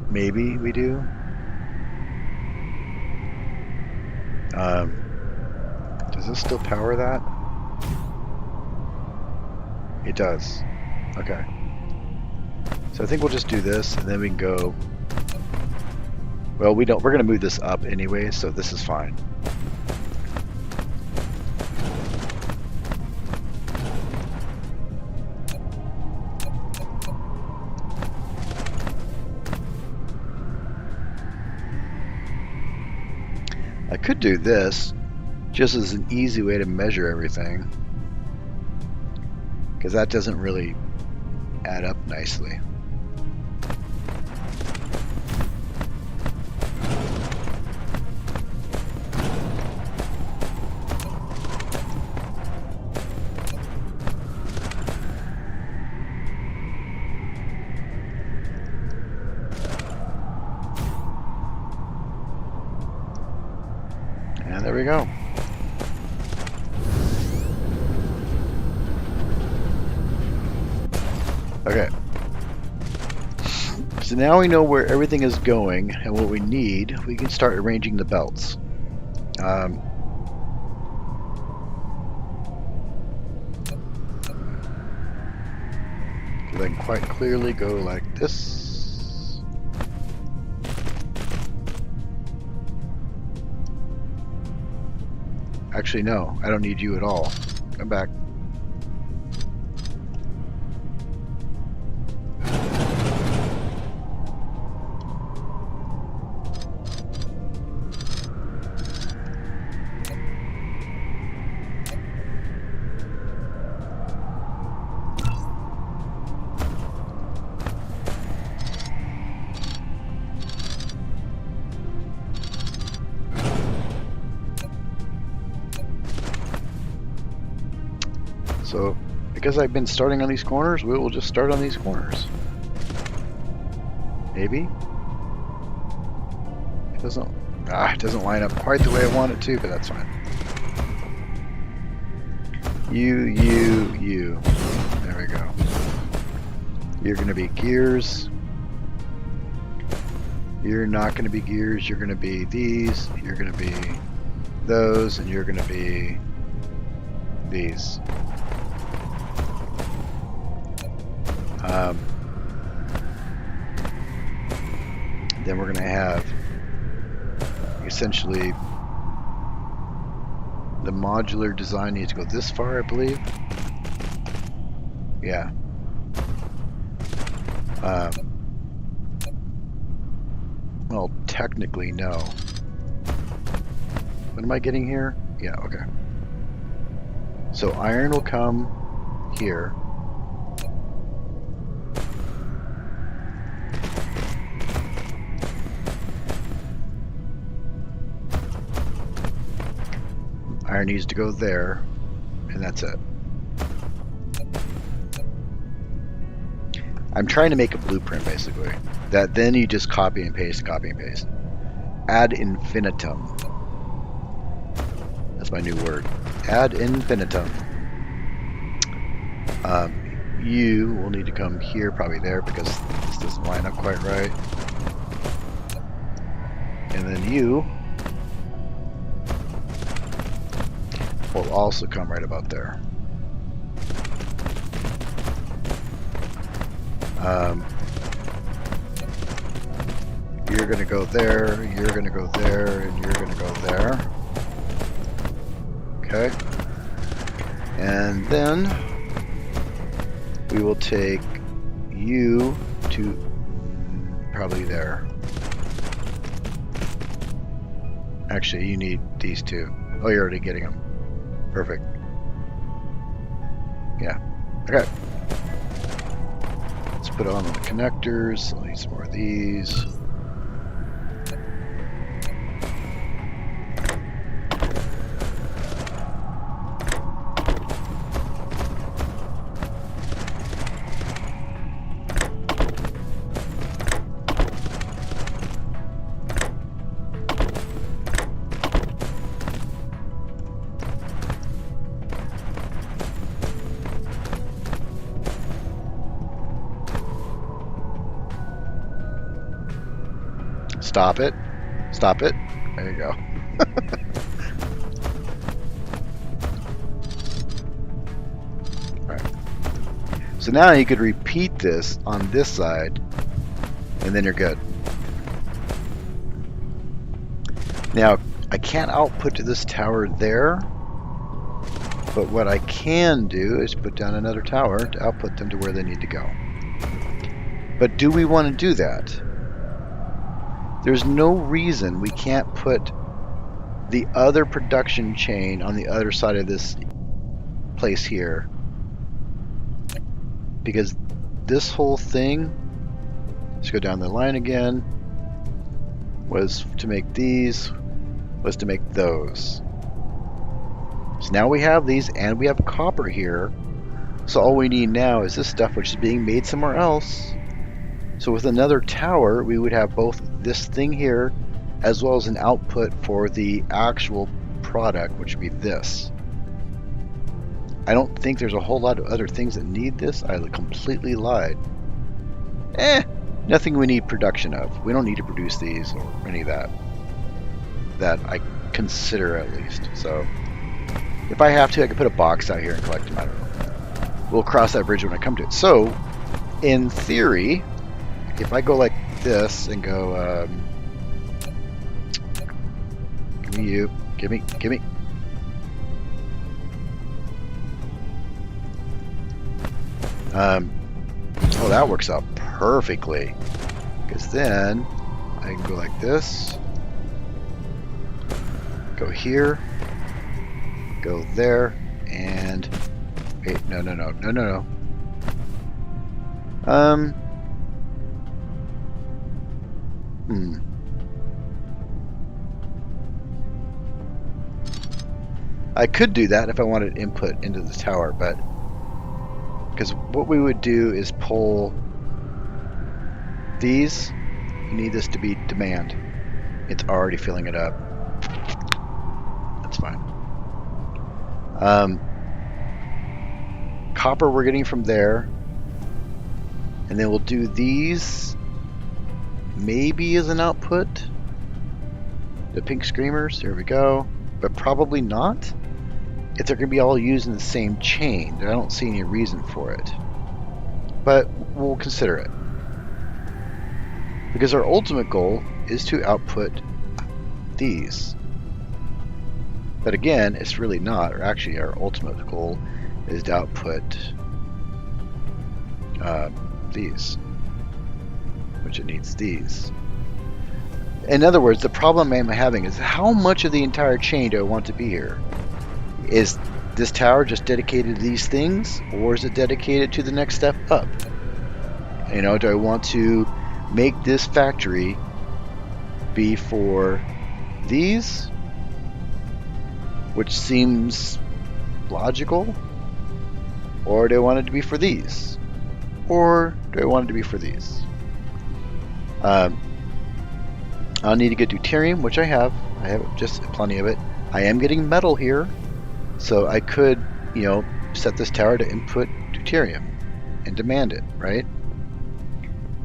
Maybe we do. Does this still power that? It does. Okay. So I think we'll just do this, and then we can go. Well, we don't. We're gonna move this up anyway, so this is fine. I could do this just as an easy way to measure everything, because that doesn't really add up nicely. And there we go. Okay. So now we know where everything is going and what we need. We can start arranging the belts. They can quite clearly go like this. Actually, no, I don't need you at all. Come back. So, because I've been starting on these corners, we will just start on these corners. Maybe? It doesn't line up quite the way I want it to, but that's fine. You. There we go. You're going to be gears. You're not going to be gears. You're going to be these. You're going to be those. And you're going to be these. Then we're going to have essentially the modular design needs to go this far, I believe. Yeah. Well, technically, no. What am I getting here? Yeah, okay. So iron will come here. Iron needs to go there, and that's it. I'm trying to make a blueprint, basically. That then you just copy and paste, copy and paste. Ad infinitum. That's my new word. Ad infinitum. You will need to come here, probably there, because this doesn't line up quite right. And then you will also come right about there. You're going to go there, you're going to go there, and you're going to go there. Okay. And then we will take you to probably there. Actually, you need these two. Oh, you're already getting them. Perfect. Yeah. Okay. put on the connectors. I'll need some more of these. Stop it. Stop it. There you go. Alright. So now you could repeat this on this side, and then you're good. Now, I can't output to this tower there, but what I can do is put down another tower to output them to where they need to go. But do we want to do that? There's no reason we can't put the other production chain on the other side of this place here. Because this whole thing, let's go down the line again, was to make these, was to make those. So now we have these and we have copper here. So all we need now is this stuff which is being made somewhere else. So with another tower, we would have both this thing here as well as an output for the actual product, which would be this. I don't think there's a whole lot of other things that need this. I completely lied. Nothing we need production of. We don't need to produce these or any of that. That I consider at least. So if I have to, I could put a box out here and collect them. I don't know. We'll cross that bridge when I come to it. So in theory, if I go like this and go, give me you, give me. Oh, that works out perfectly. Because then I can go like this, go here, go there, and wait, no. I could do that if I wanted input into the tower, but because what we would do is pull these. You need this to be demand. It's already filling it up. That's fine. Copper we're getting from there, and then we'll do these maybe as an output. The pink screamers, there we go, but probably not. If they're going to be all used in the same chain, I don't see any reason for it. But we'll consider it. Because our ultimate goal is to output these. But again, it's really not, or actually our ultimate goal is to output these. Which it needs these. In other words, the problem I'm having is how much of the entire chain do I want to be here? Is this tower just dedicated to these things, or is it dedicated to the next step up? You know, do I want to make this factory be for these, which seems logical, or do I want it to be for these, or do I want it to be for these? I'll need to get deuterium, which I have just plenty of it. I am getting metal here, so I could, you know, set this tower to input deuterium and demand it, right?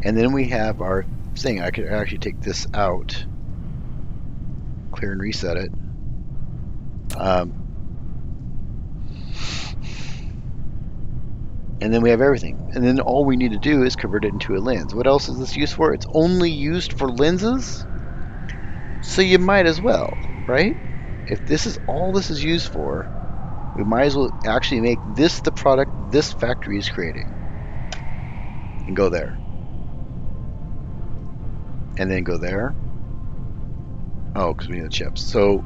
And then we have our thing. I could actually take this out, clear and reset it. And then we have everything. And then all we need to do is convert it into a lens. What else is this used for? It's only used for lenses, so you might as well, right? If this is all this is used for, we might as well actually make this the product this factory is creating. And go there. And then go there. Oh, because we need the chips. So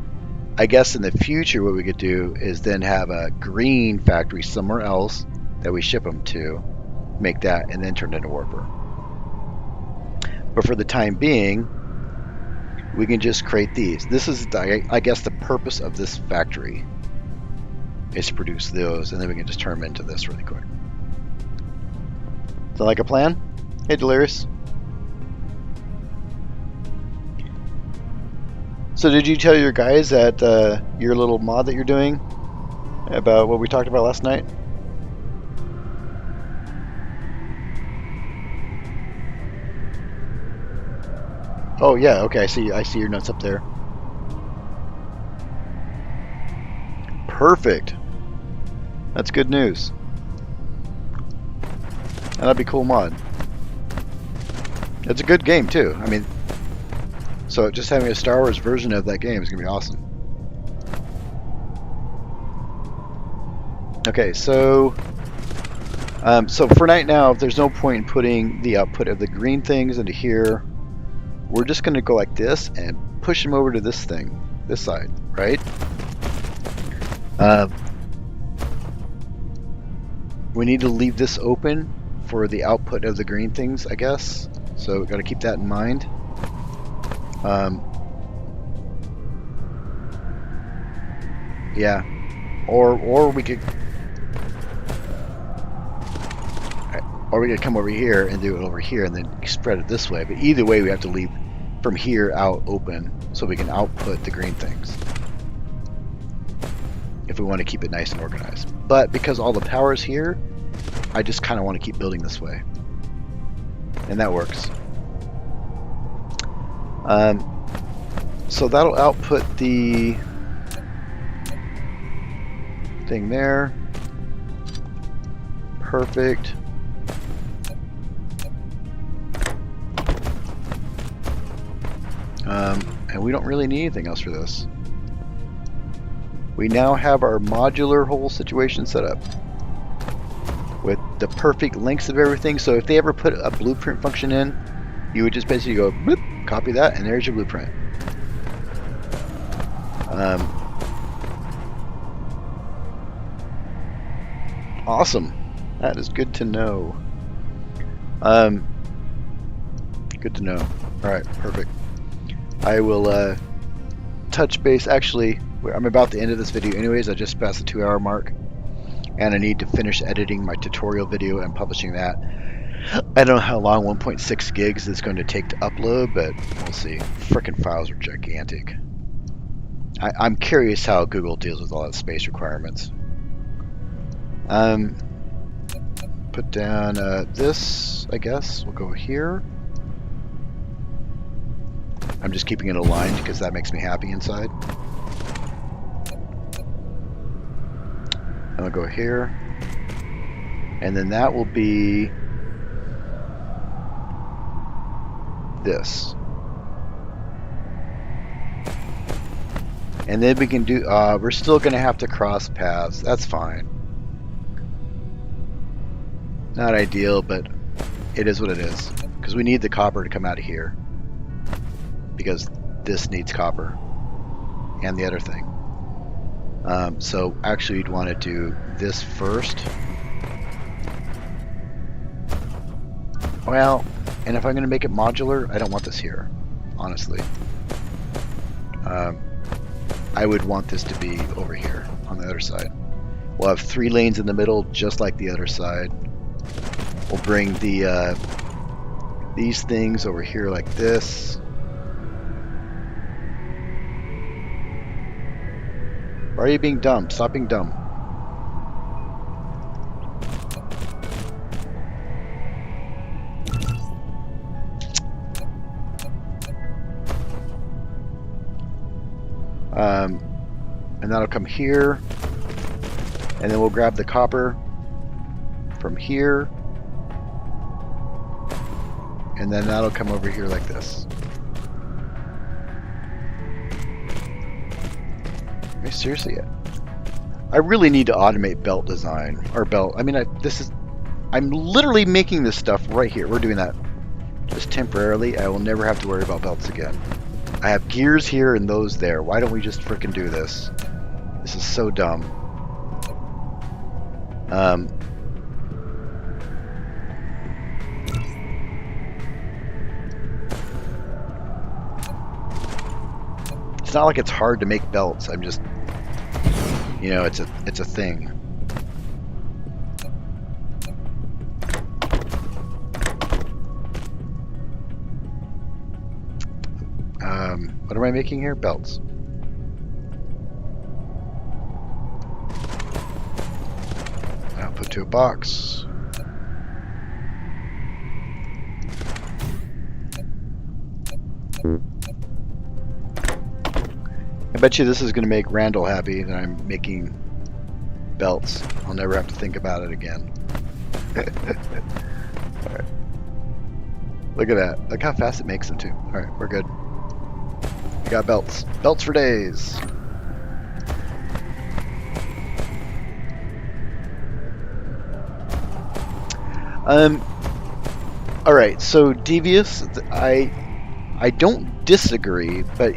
I guess in the future what we could do is then have a green factory somewhere else that we ship them to. make that, and then turn it into warper. But for the time being, we can just create these. This is, I guess, the purpose of this factory is to produce those, and then we can just turn them into this really quick. Sound like a plan? Hey, Delirious. So did you tell your guys at your little mod that you're doing about what we talked about last night? Oh yeah, okay, I see your notes up there. Perfect. That's good news. And that'd be a cool mod. It's a good game too. I mean, so just having a Star Wars version of that game is gonna be awesome. Okay, so for right now, there's no point in putting the output of the green things into here. We're just going to go like this and push them over to this thing, this side, right? We need to leave this open for the output of the green things, I guess. So we've got to keep that in mind. Yeah, or we could come over here and do it over here and then spread it this way. But either way, we have to leave from here out open so we can output the green things if we want to keep it nice and organized. But because all the power is here, I just kind of want to keep building this way, and that works. So that'll output the thing there. Perfect. And we don't really need anything else for this. We now have our modular whole situation set up with the perfect links of everything. So if they ever put a blueprint function in, you would just basically go bloop, copy that, and there's your blueprint. Awesome. That is good to know. Good to know. Alright, perfect. I will touch base. Actually, I'm about the end of this video anyways. I just passed the 2-hour mark, and I need to finish editing my tutorial video and publishing that. I don't know how long 1.6 gigs is going to take to upload, but we'll see. Frickin' files are gigantic. I'm curious how Google deals with all that space requirements. Put down this, I guess. We'll go here. I'm just keeping it aligned because that makes me happy inside. And I'll go here. And then that will be this. And then we can do, we're still going to have to cross paths. That's fine. Not ideal, but it is what it is. Because we need the copper to come out of here. Because this needs copper. And the other thing. So actually you'd want to do this first. Well, and if I'm going to make it modular, I don't want this here, honestly. I would want this to be over here on the other side. We'll have 3 lanes in the middle, just like the other side. We'll bring the these things over here like this. Why are you being dumb? Stop being dumb. And that'll come here, and then we'll grab the copper from here, and then that'll come over here like this. I mean, seriously, I really need to automate belt design, or belt. I mean, I'm literally making this stuff right here. We're doing that just temporarily. I will never have to worry about belts again. I have gears here and those there. Why don't we just frickin' do this? This is so dumb. It's not like it's hard to make belts. I'm just, it's a thing. What am I making here? Belts. I'll put to a box. I bet you this is going to make Randall happy that I'm making belts. I'll never have to think about it again. Alright. Look at that. Look how fast it makes them too. Alright, we're good. We got belts. Belts for days. Alright, so Devious, I don't disagree, but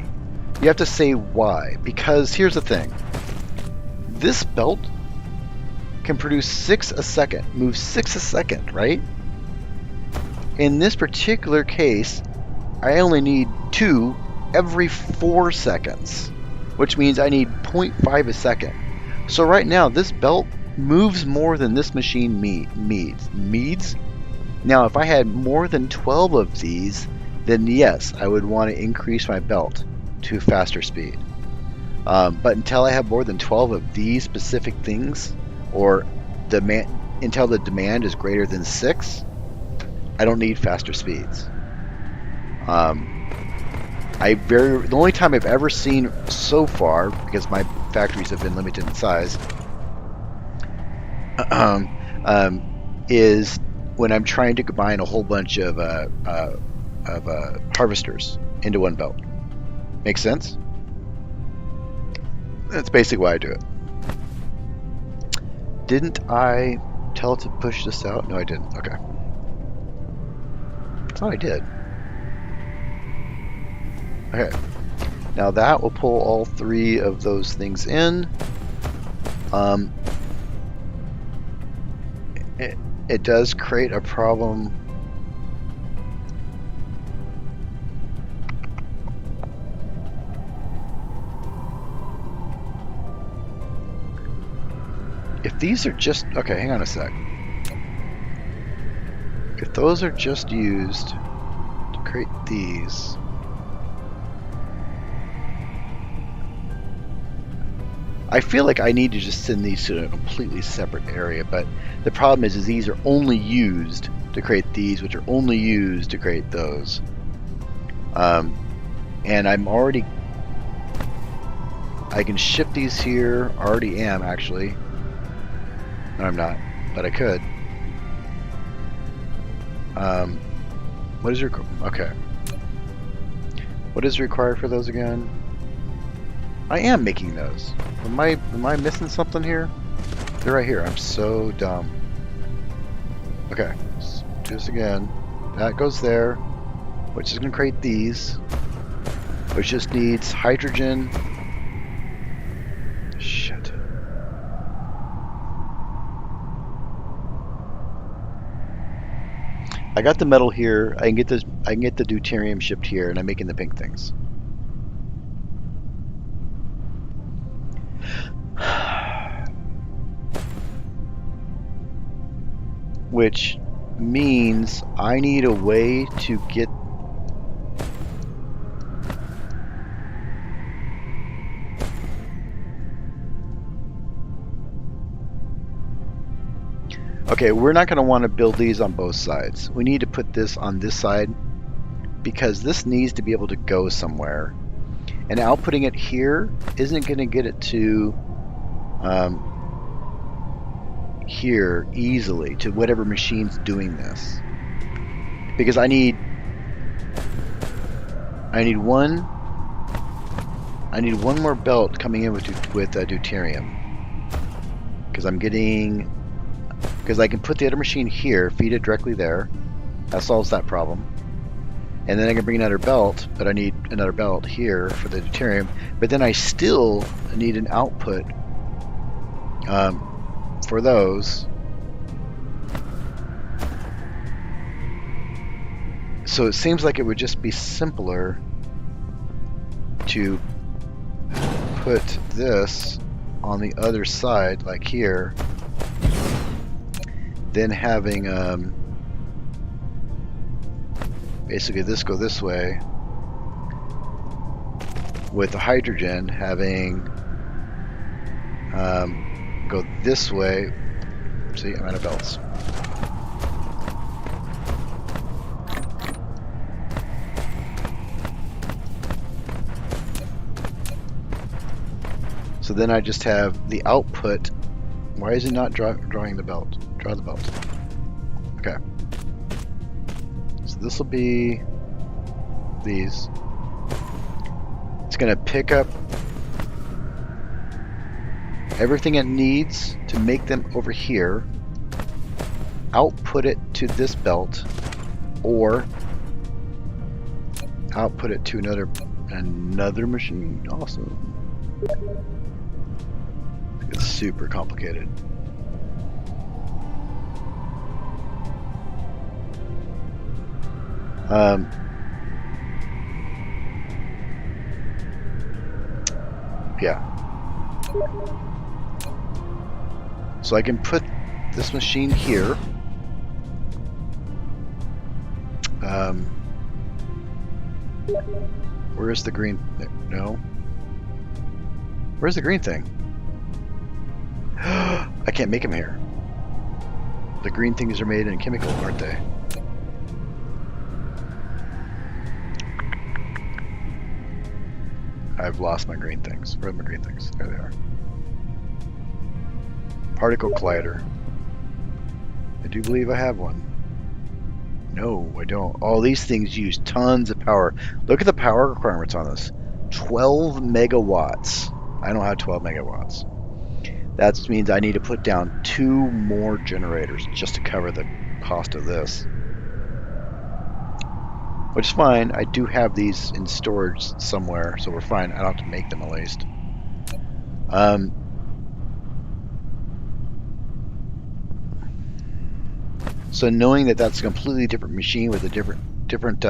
you have to say why. Because here's the thing. This belt can produce 6 a second, move 6 a second, right? In this particular case, I only need 2 every 4 seconds, which means I need 0.5 a second. So right now, this belt moves more than this machine needs. Now, if I had more than 12 of these, then yes, I would want to increase my belt to faster speed. But until I have more than 12 of these specific things, or until the demand is greater than 6, I don't need faster speeds. The only time I've ever seen so far, because my factories have been limited in size, is when I'm trying to combine a whole bunch of harvesters into one belt. Make sense? That's basically why I do it. Didn't I tell it to push this out? No, I didn't. Okay. I thought I did. Okay. Now that will pull all 3 of those things in. It does create a problem. If these are just... Okay, hang on a sec. If those are just used to create these... I feel like I need to just send these to a completely separate area, but the problem is these are only used to create these, which are only used to create those. And I'm already... I can ship these here. Already am, actually. No, I'm not, but I could. What is your... Okay. What is required for those again? I am making those. Am I missing something here? They're right here. I'm so dumb. Okay, let's do this again. That goes there, which is going to create these, which just needs hydrogen. Shit. I got the metal here. I can get this. I can get the deuterium shipped here, and I'm making the pink things. Which means I need a way to get... Okay, we're not going to want to build these on both sides. We need to put this on this side because this needs to be able to go somewhere. And outputting it here isn't going to get it to here easily to whatever machine's doing this, because I need one more belt coming in with deuterium, because I can put the other machine here, feed it directly there. That solves that problem. And then I can bring another belt, but I need another belt here for the deuterium. But then I still need an output for those. So it seems like it would just be simpler to put this on the other side, like here, then having basically this go this way, with the hydrogen having go this way. See, I'm out of belts. So then I just have the output. Why is it not drawing the belt? Draw the belt. Okay. So this will be these. It's going to pick up everything it needs to make them over here, output it to this belt, or output it to another machine. Awesome. It's super complicated. Yeah. So I can put this machine here. Where's the green? No. Where's the green thing? I can't make them here. The green things are made in chemical, aren't they? I've lost my green things. Where are my green things? There they are. Particle collider. I do believe I have one. No, I don't. All these things use tons of power. Look at the power requirements on this. 12 megawatts. I don't have 12 megawatts. That means I need to put down 2 more generators just to cover the cost of this. Which is fine. I do have these in storage somewhere, so we're fine. I don't have to make them at least. So knowing that that's a completely different machine with a different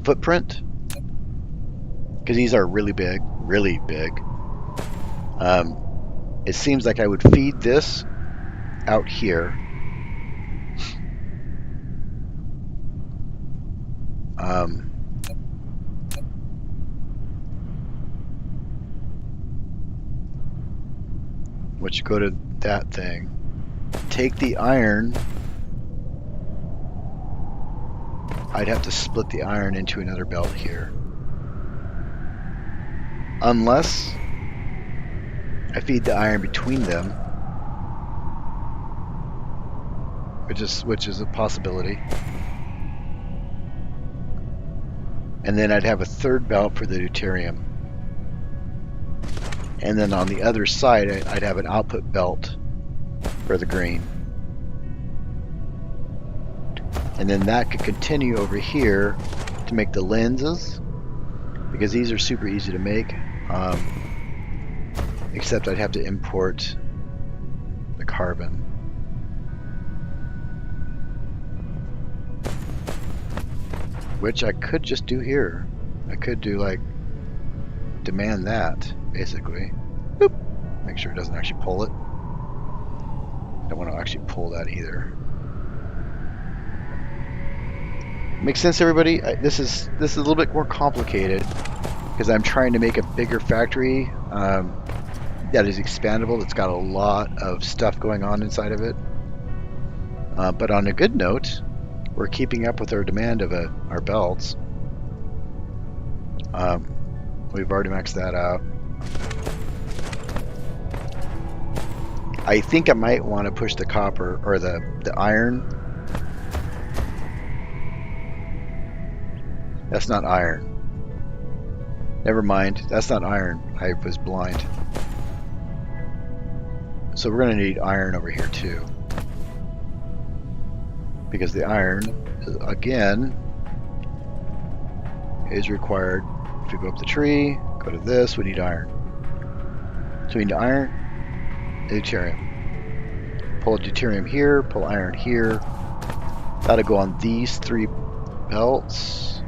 footprint, because these are really big, it seems like I would feed this out here. Which go to that thing. Take the iron. I'd have to split the iron into another belt here. Unless I feed the iron between them, which is a possibility. And then I'd have a third belt for the deuterium. And then on the other side, I'd have an output belt for the green. And then that could continue over here to make the lenses, because these are super easy to make. Except I'd have to import the carbon. Which I could just do here. I could do like demand that, basically. Boop. Make sure it doesn't actually pull it. Don't want to actually pull that either. Makes sense, everybody? This is a little bit more complicated because I'm trying to make a bigger factory that is expandable. It's got a lot of stuff going on inside of it. But on a good note, we're keeping up with our demand of our belts. We've already maxed that out. I think I might want to push the copper or the iron. That's not iron. Never mind. That's not iron. I was blind. So we're going to need iron over here too. Because the iron, again, is required. If we go up the tree, go to this, we need iron. So we need iron, deuterium. Pull a deuterium here, pull iron here. That'll go on these 3 belts.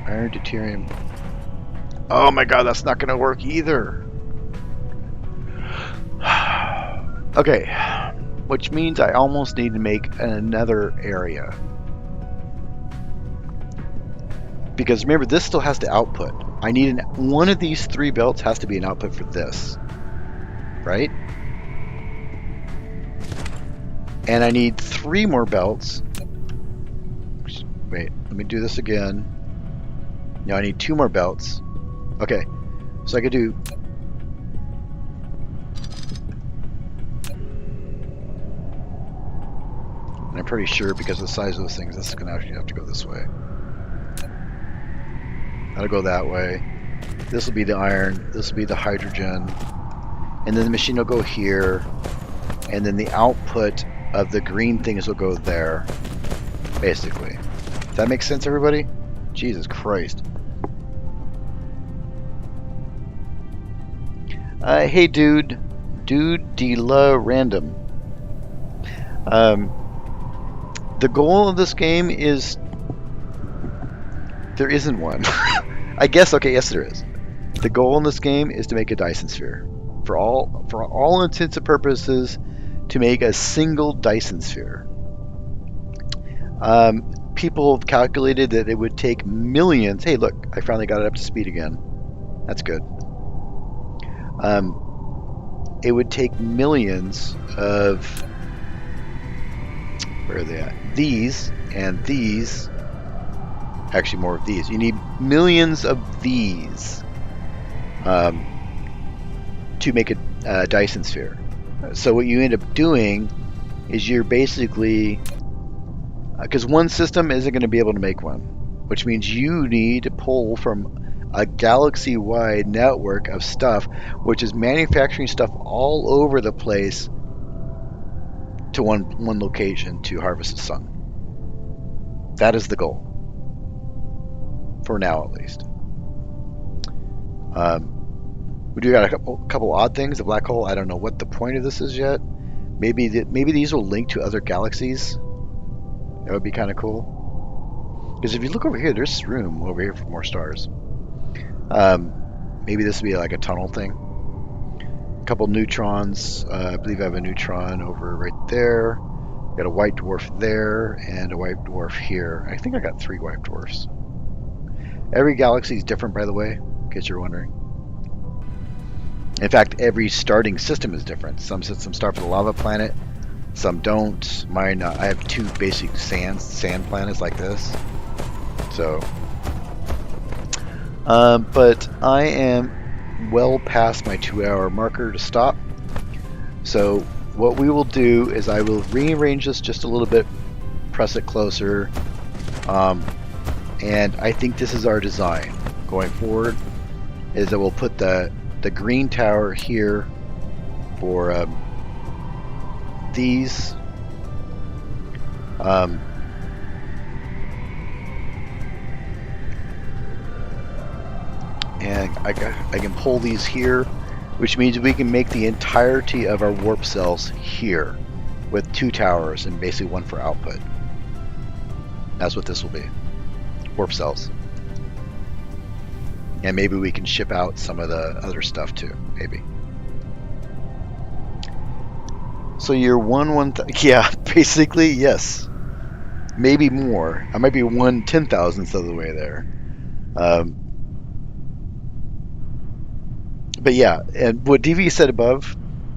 Iron, deuterium. Oh my god, that's not going to work either. Okay, which means I almost need to make another area. Because remember, this still has to output. I need one of these 3 belts has to be an output for this, right? And I need 3 more belts. Wait, let me do this again. Now I need 2 more belts. Okay, so I could do... And I'm pretty sure because of the size of those things, this is going to actually have to go this way. That'll go that way. This will be the iron. This will be the hydrogen. And then the machine will go here. And then the output of the green things will go there. Basically. Does that make sense, everybody? Jesus Christ. Hey, dude. Dude de la random. The goal of this game is... There isn't one. I guess, okay, yes there is. The goal in this game is to make a Dyson Sphere. For all intents and purposes, to make a single Dyson Sphere. People have calculated that it would take millions. Hey, look, I finally got it up to speed again. That's good. It would take millions of... Where are they at? These and these. Actually, more of these. You need millions of these to make a Dyson Sphere. So what you end up doing is you're basically... Because one system isn't going to be able to make one, which means you need to pull from a galaxy-wide network of stuff, which is manufacturing stuff all over the place to one location to harvest the sun. That is the goal. For now, at least. We do got a couple odd things. The black hole, I don't know what the point of this is yet. Maybe these will link to other galaxies. That would be kind of cool. Because if you look over here, there's room over here for more stars. Maybe this would be like a tunnel thing. A couple neutrons. I believe I have a neutron over right there. Got a white dwarf there and a white dwarf here. I think I got 3 white dwarfs. Every galaxy is different, by the way, in case you're wondering. In fact, every starting system is different. Some systems start with a lava planet, some don't. Mine, I have 2 basic sand planets like this. So, but I am well past my 2-hour marker to stop. So what we will do is I will rearrange this just a little bit, press it closer, and I think this is our design going forward, is that we'll put the green tower here for these. And I can pull these here, which means we can make the entirety of our warp cells here with 2 towers and basically 1 for output. That's what this will be. Warp cells. And maybe we can ship out some of the other stuff too, maybe. So you're yeah, basically, yes. Maybe more. I might be 1/10,000th of the way there. But yeah, and what DV said above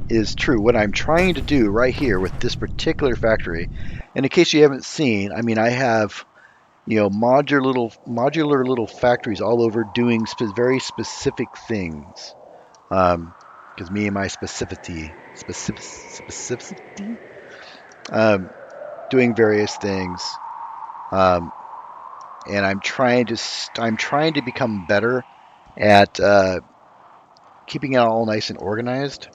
is true. What I'm trying to do right here with this particular factory, and in case you haven't seen, I mean, I have, you know, modular little factories all over doing very specific things. Because me and my specificity, doing various things, and I'm trying to become better at keeping it all nice and organized.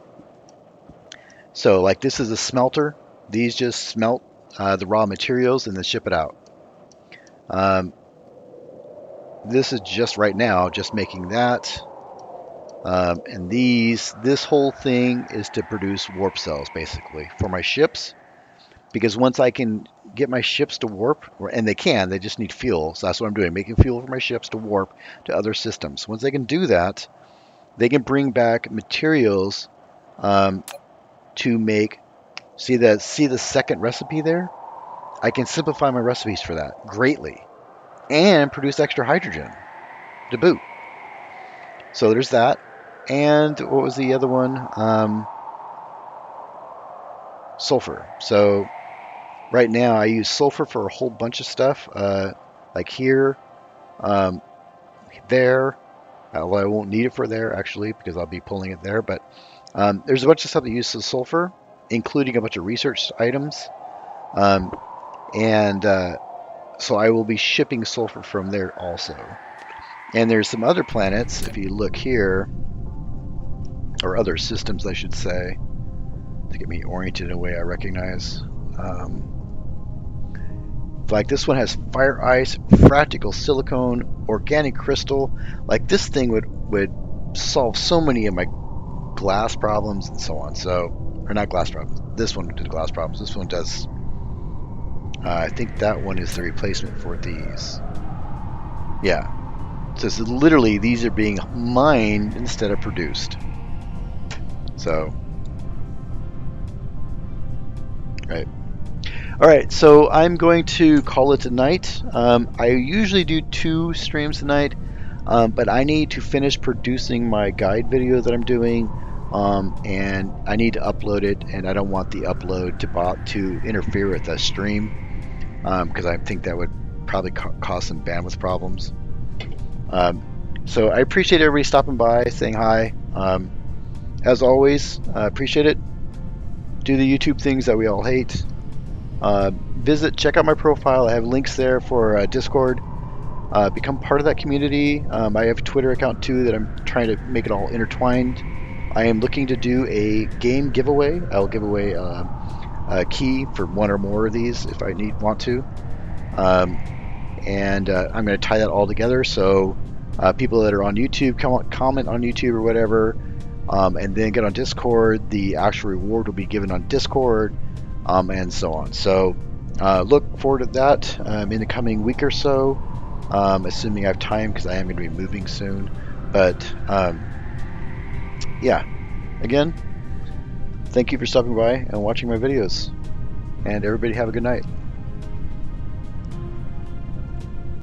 So, like, this is a smelter. These just smelt the raw materials and then ship it out. This is just right now, just making that. And this whole thing is to produce warp cells, basically, for my ships. Because once I can get my ships to warp, and they just need fuel. So that's what I'm doing, making fuel for my ships to warp to other systems. Once they can do that, they can bring back materials to make, see the second recipe there? I can simplify my recipes for that greatly and produce extra hydrogen to boot. So there's that. And what was the other one? Sulfur. So right now I use sulfur for a whole bunch of stuff, like here, there. Well, I won't need it for there actually because I'll be pulling it there. But there's a bunch of stuff that uses sulfur, including a bunch of research items. And so I will be shipping sulfur from there also. And there's some other planets, if you look here, or other systems, I should say, to get me oriented in a way I recognize. Like this one has fire ice, practical silicone, organic crystal. Like this thing would solve so many of my glass problems and so on. So, or not glass problems. This one did glass problems. This one does. I think that one is the replacement for these. Yeah. So it's literally these are being mined instead of produced. So, right. All right, so I'm going to call it a night. I usually do 2 streams a night, but I need to finish producing my guide video that I'm doing, and I need to upload it, and I don't want the upload to interfere with the stream, because I think that would probably cause some bandwidth problems. So I appreciate everybody stopping by, saying hi. As always, appreciate it. Do the YouTube things that we all hate. Check out my profile. I have links there for Discord. Become part of that community. I have a Twitter account too that I'm trying to make it all intertwined. I am looking to do a game giveaway. I'll give away a key for 1 or more of these if I want to. And I'm going to tie that all together. So people that are on YouTube, comment on YouTube or whatever, and then get on Discord. The actual reward will be given on Discord. And so on. So look forward to that in the coming week or so, assuming I have time because I am going to be moving soon. But yeah, again, thank you for stopping by and watching my videos. And everybody have a good night.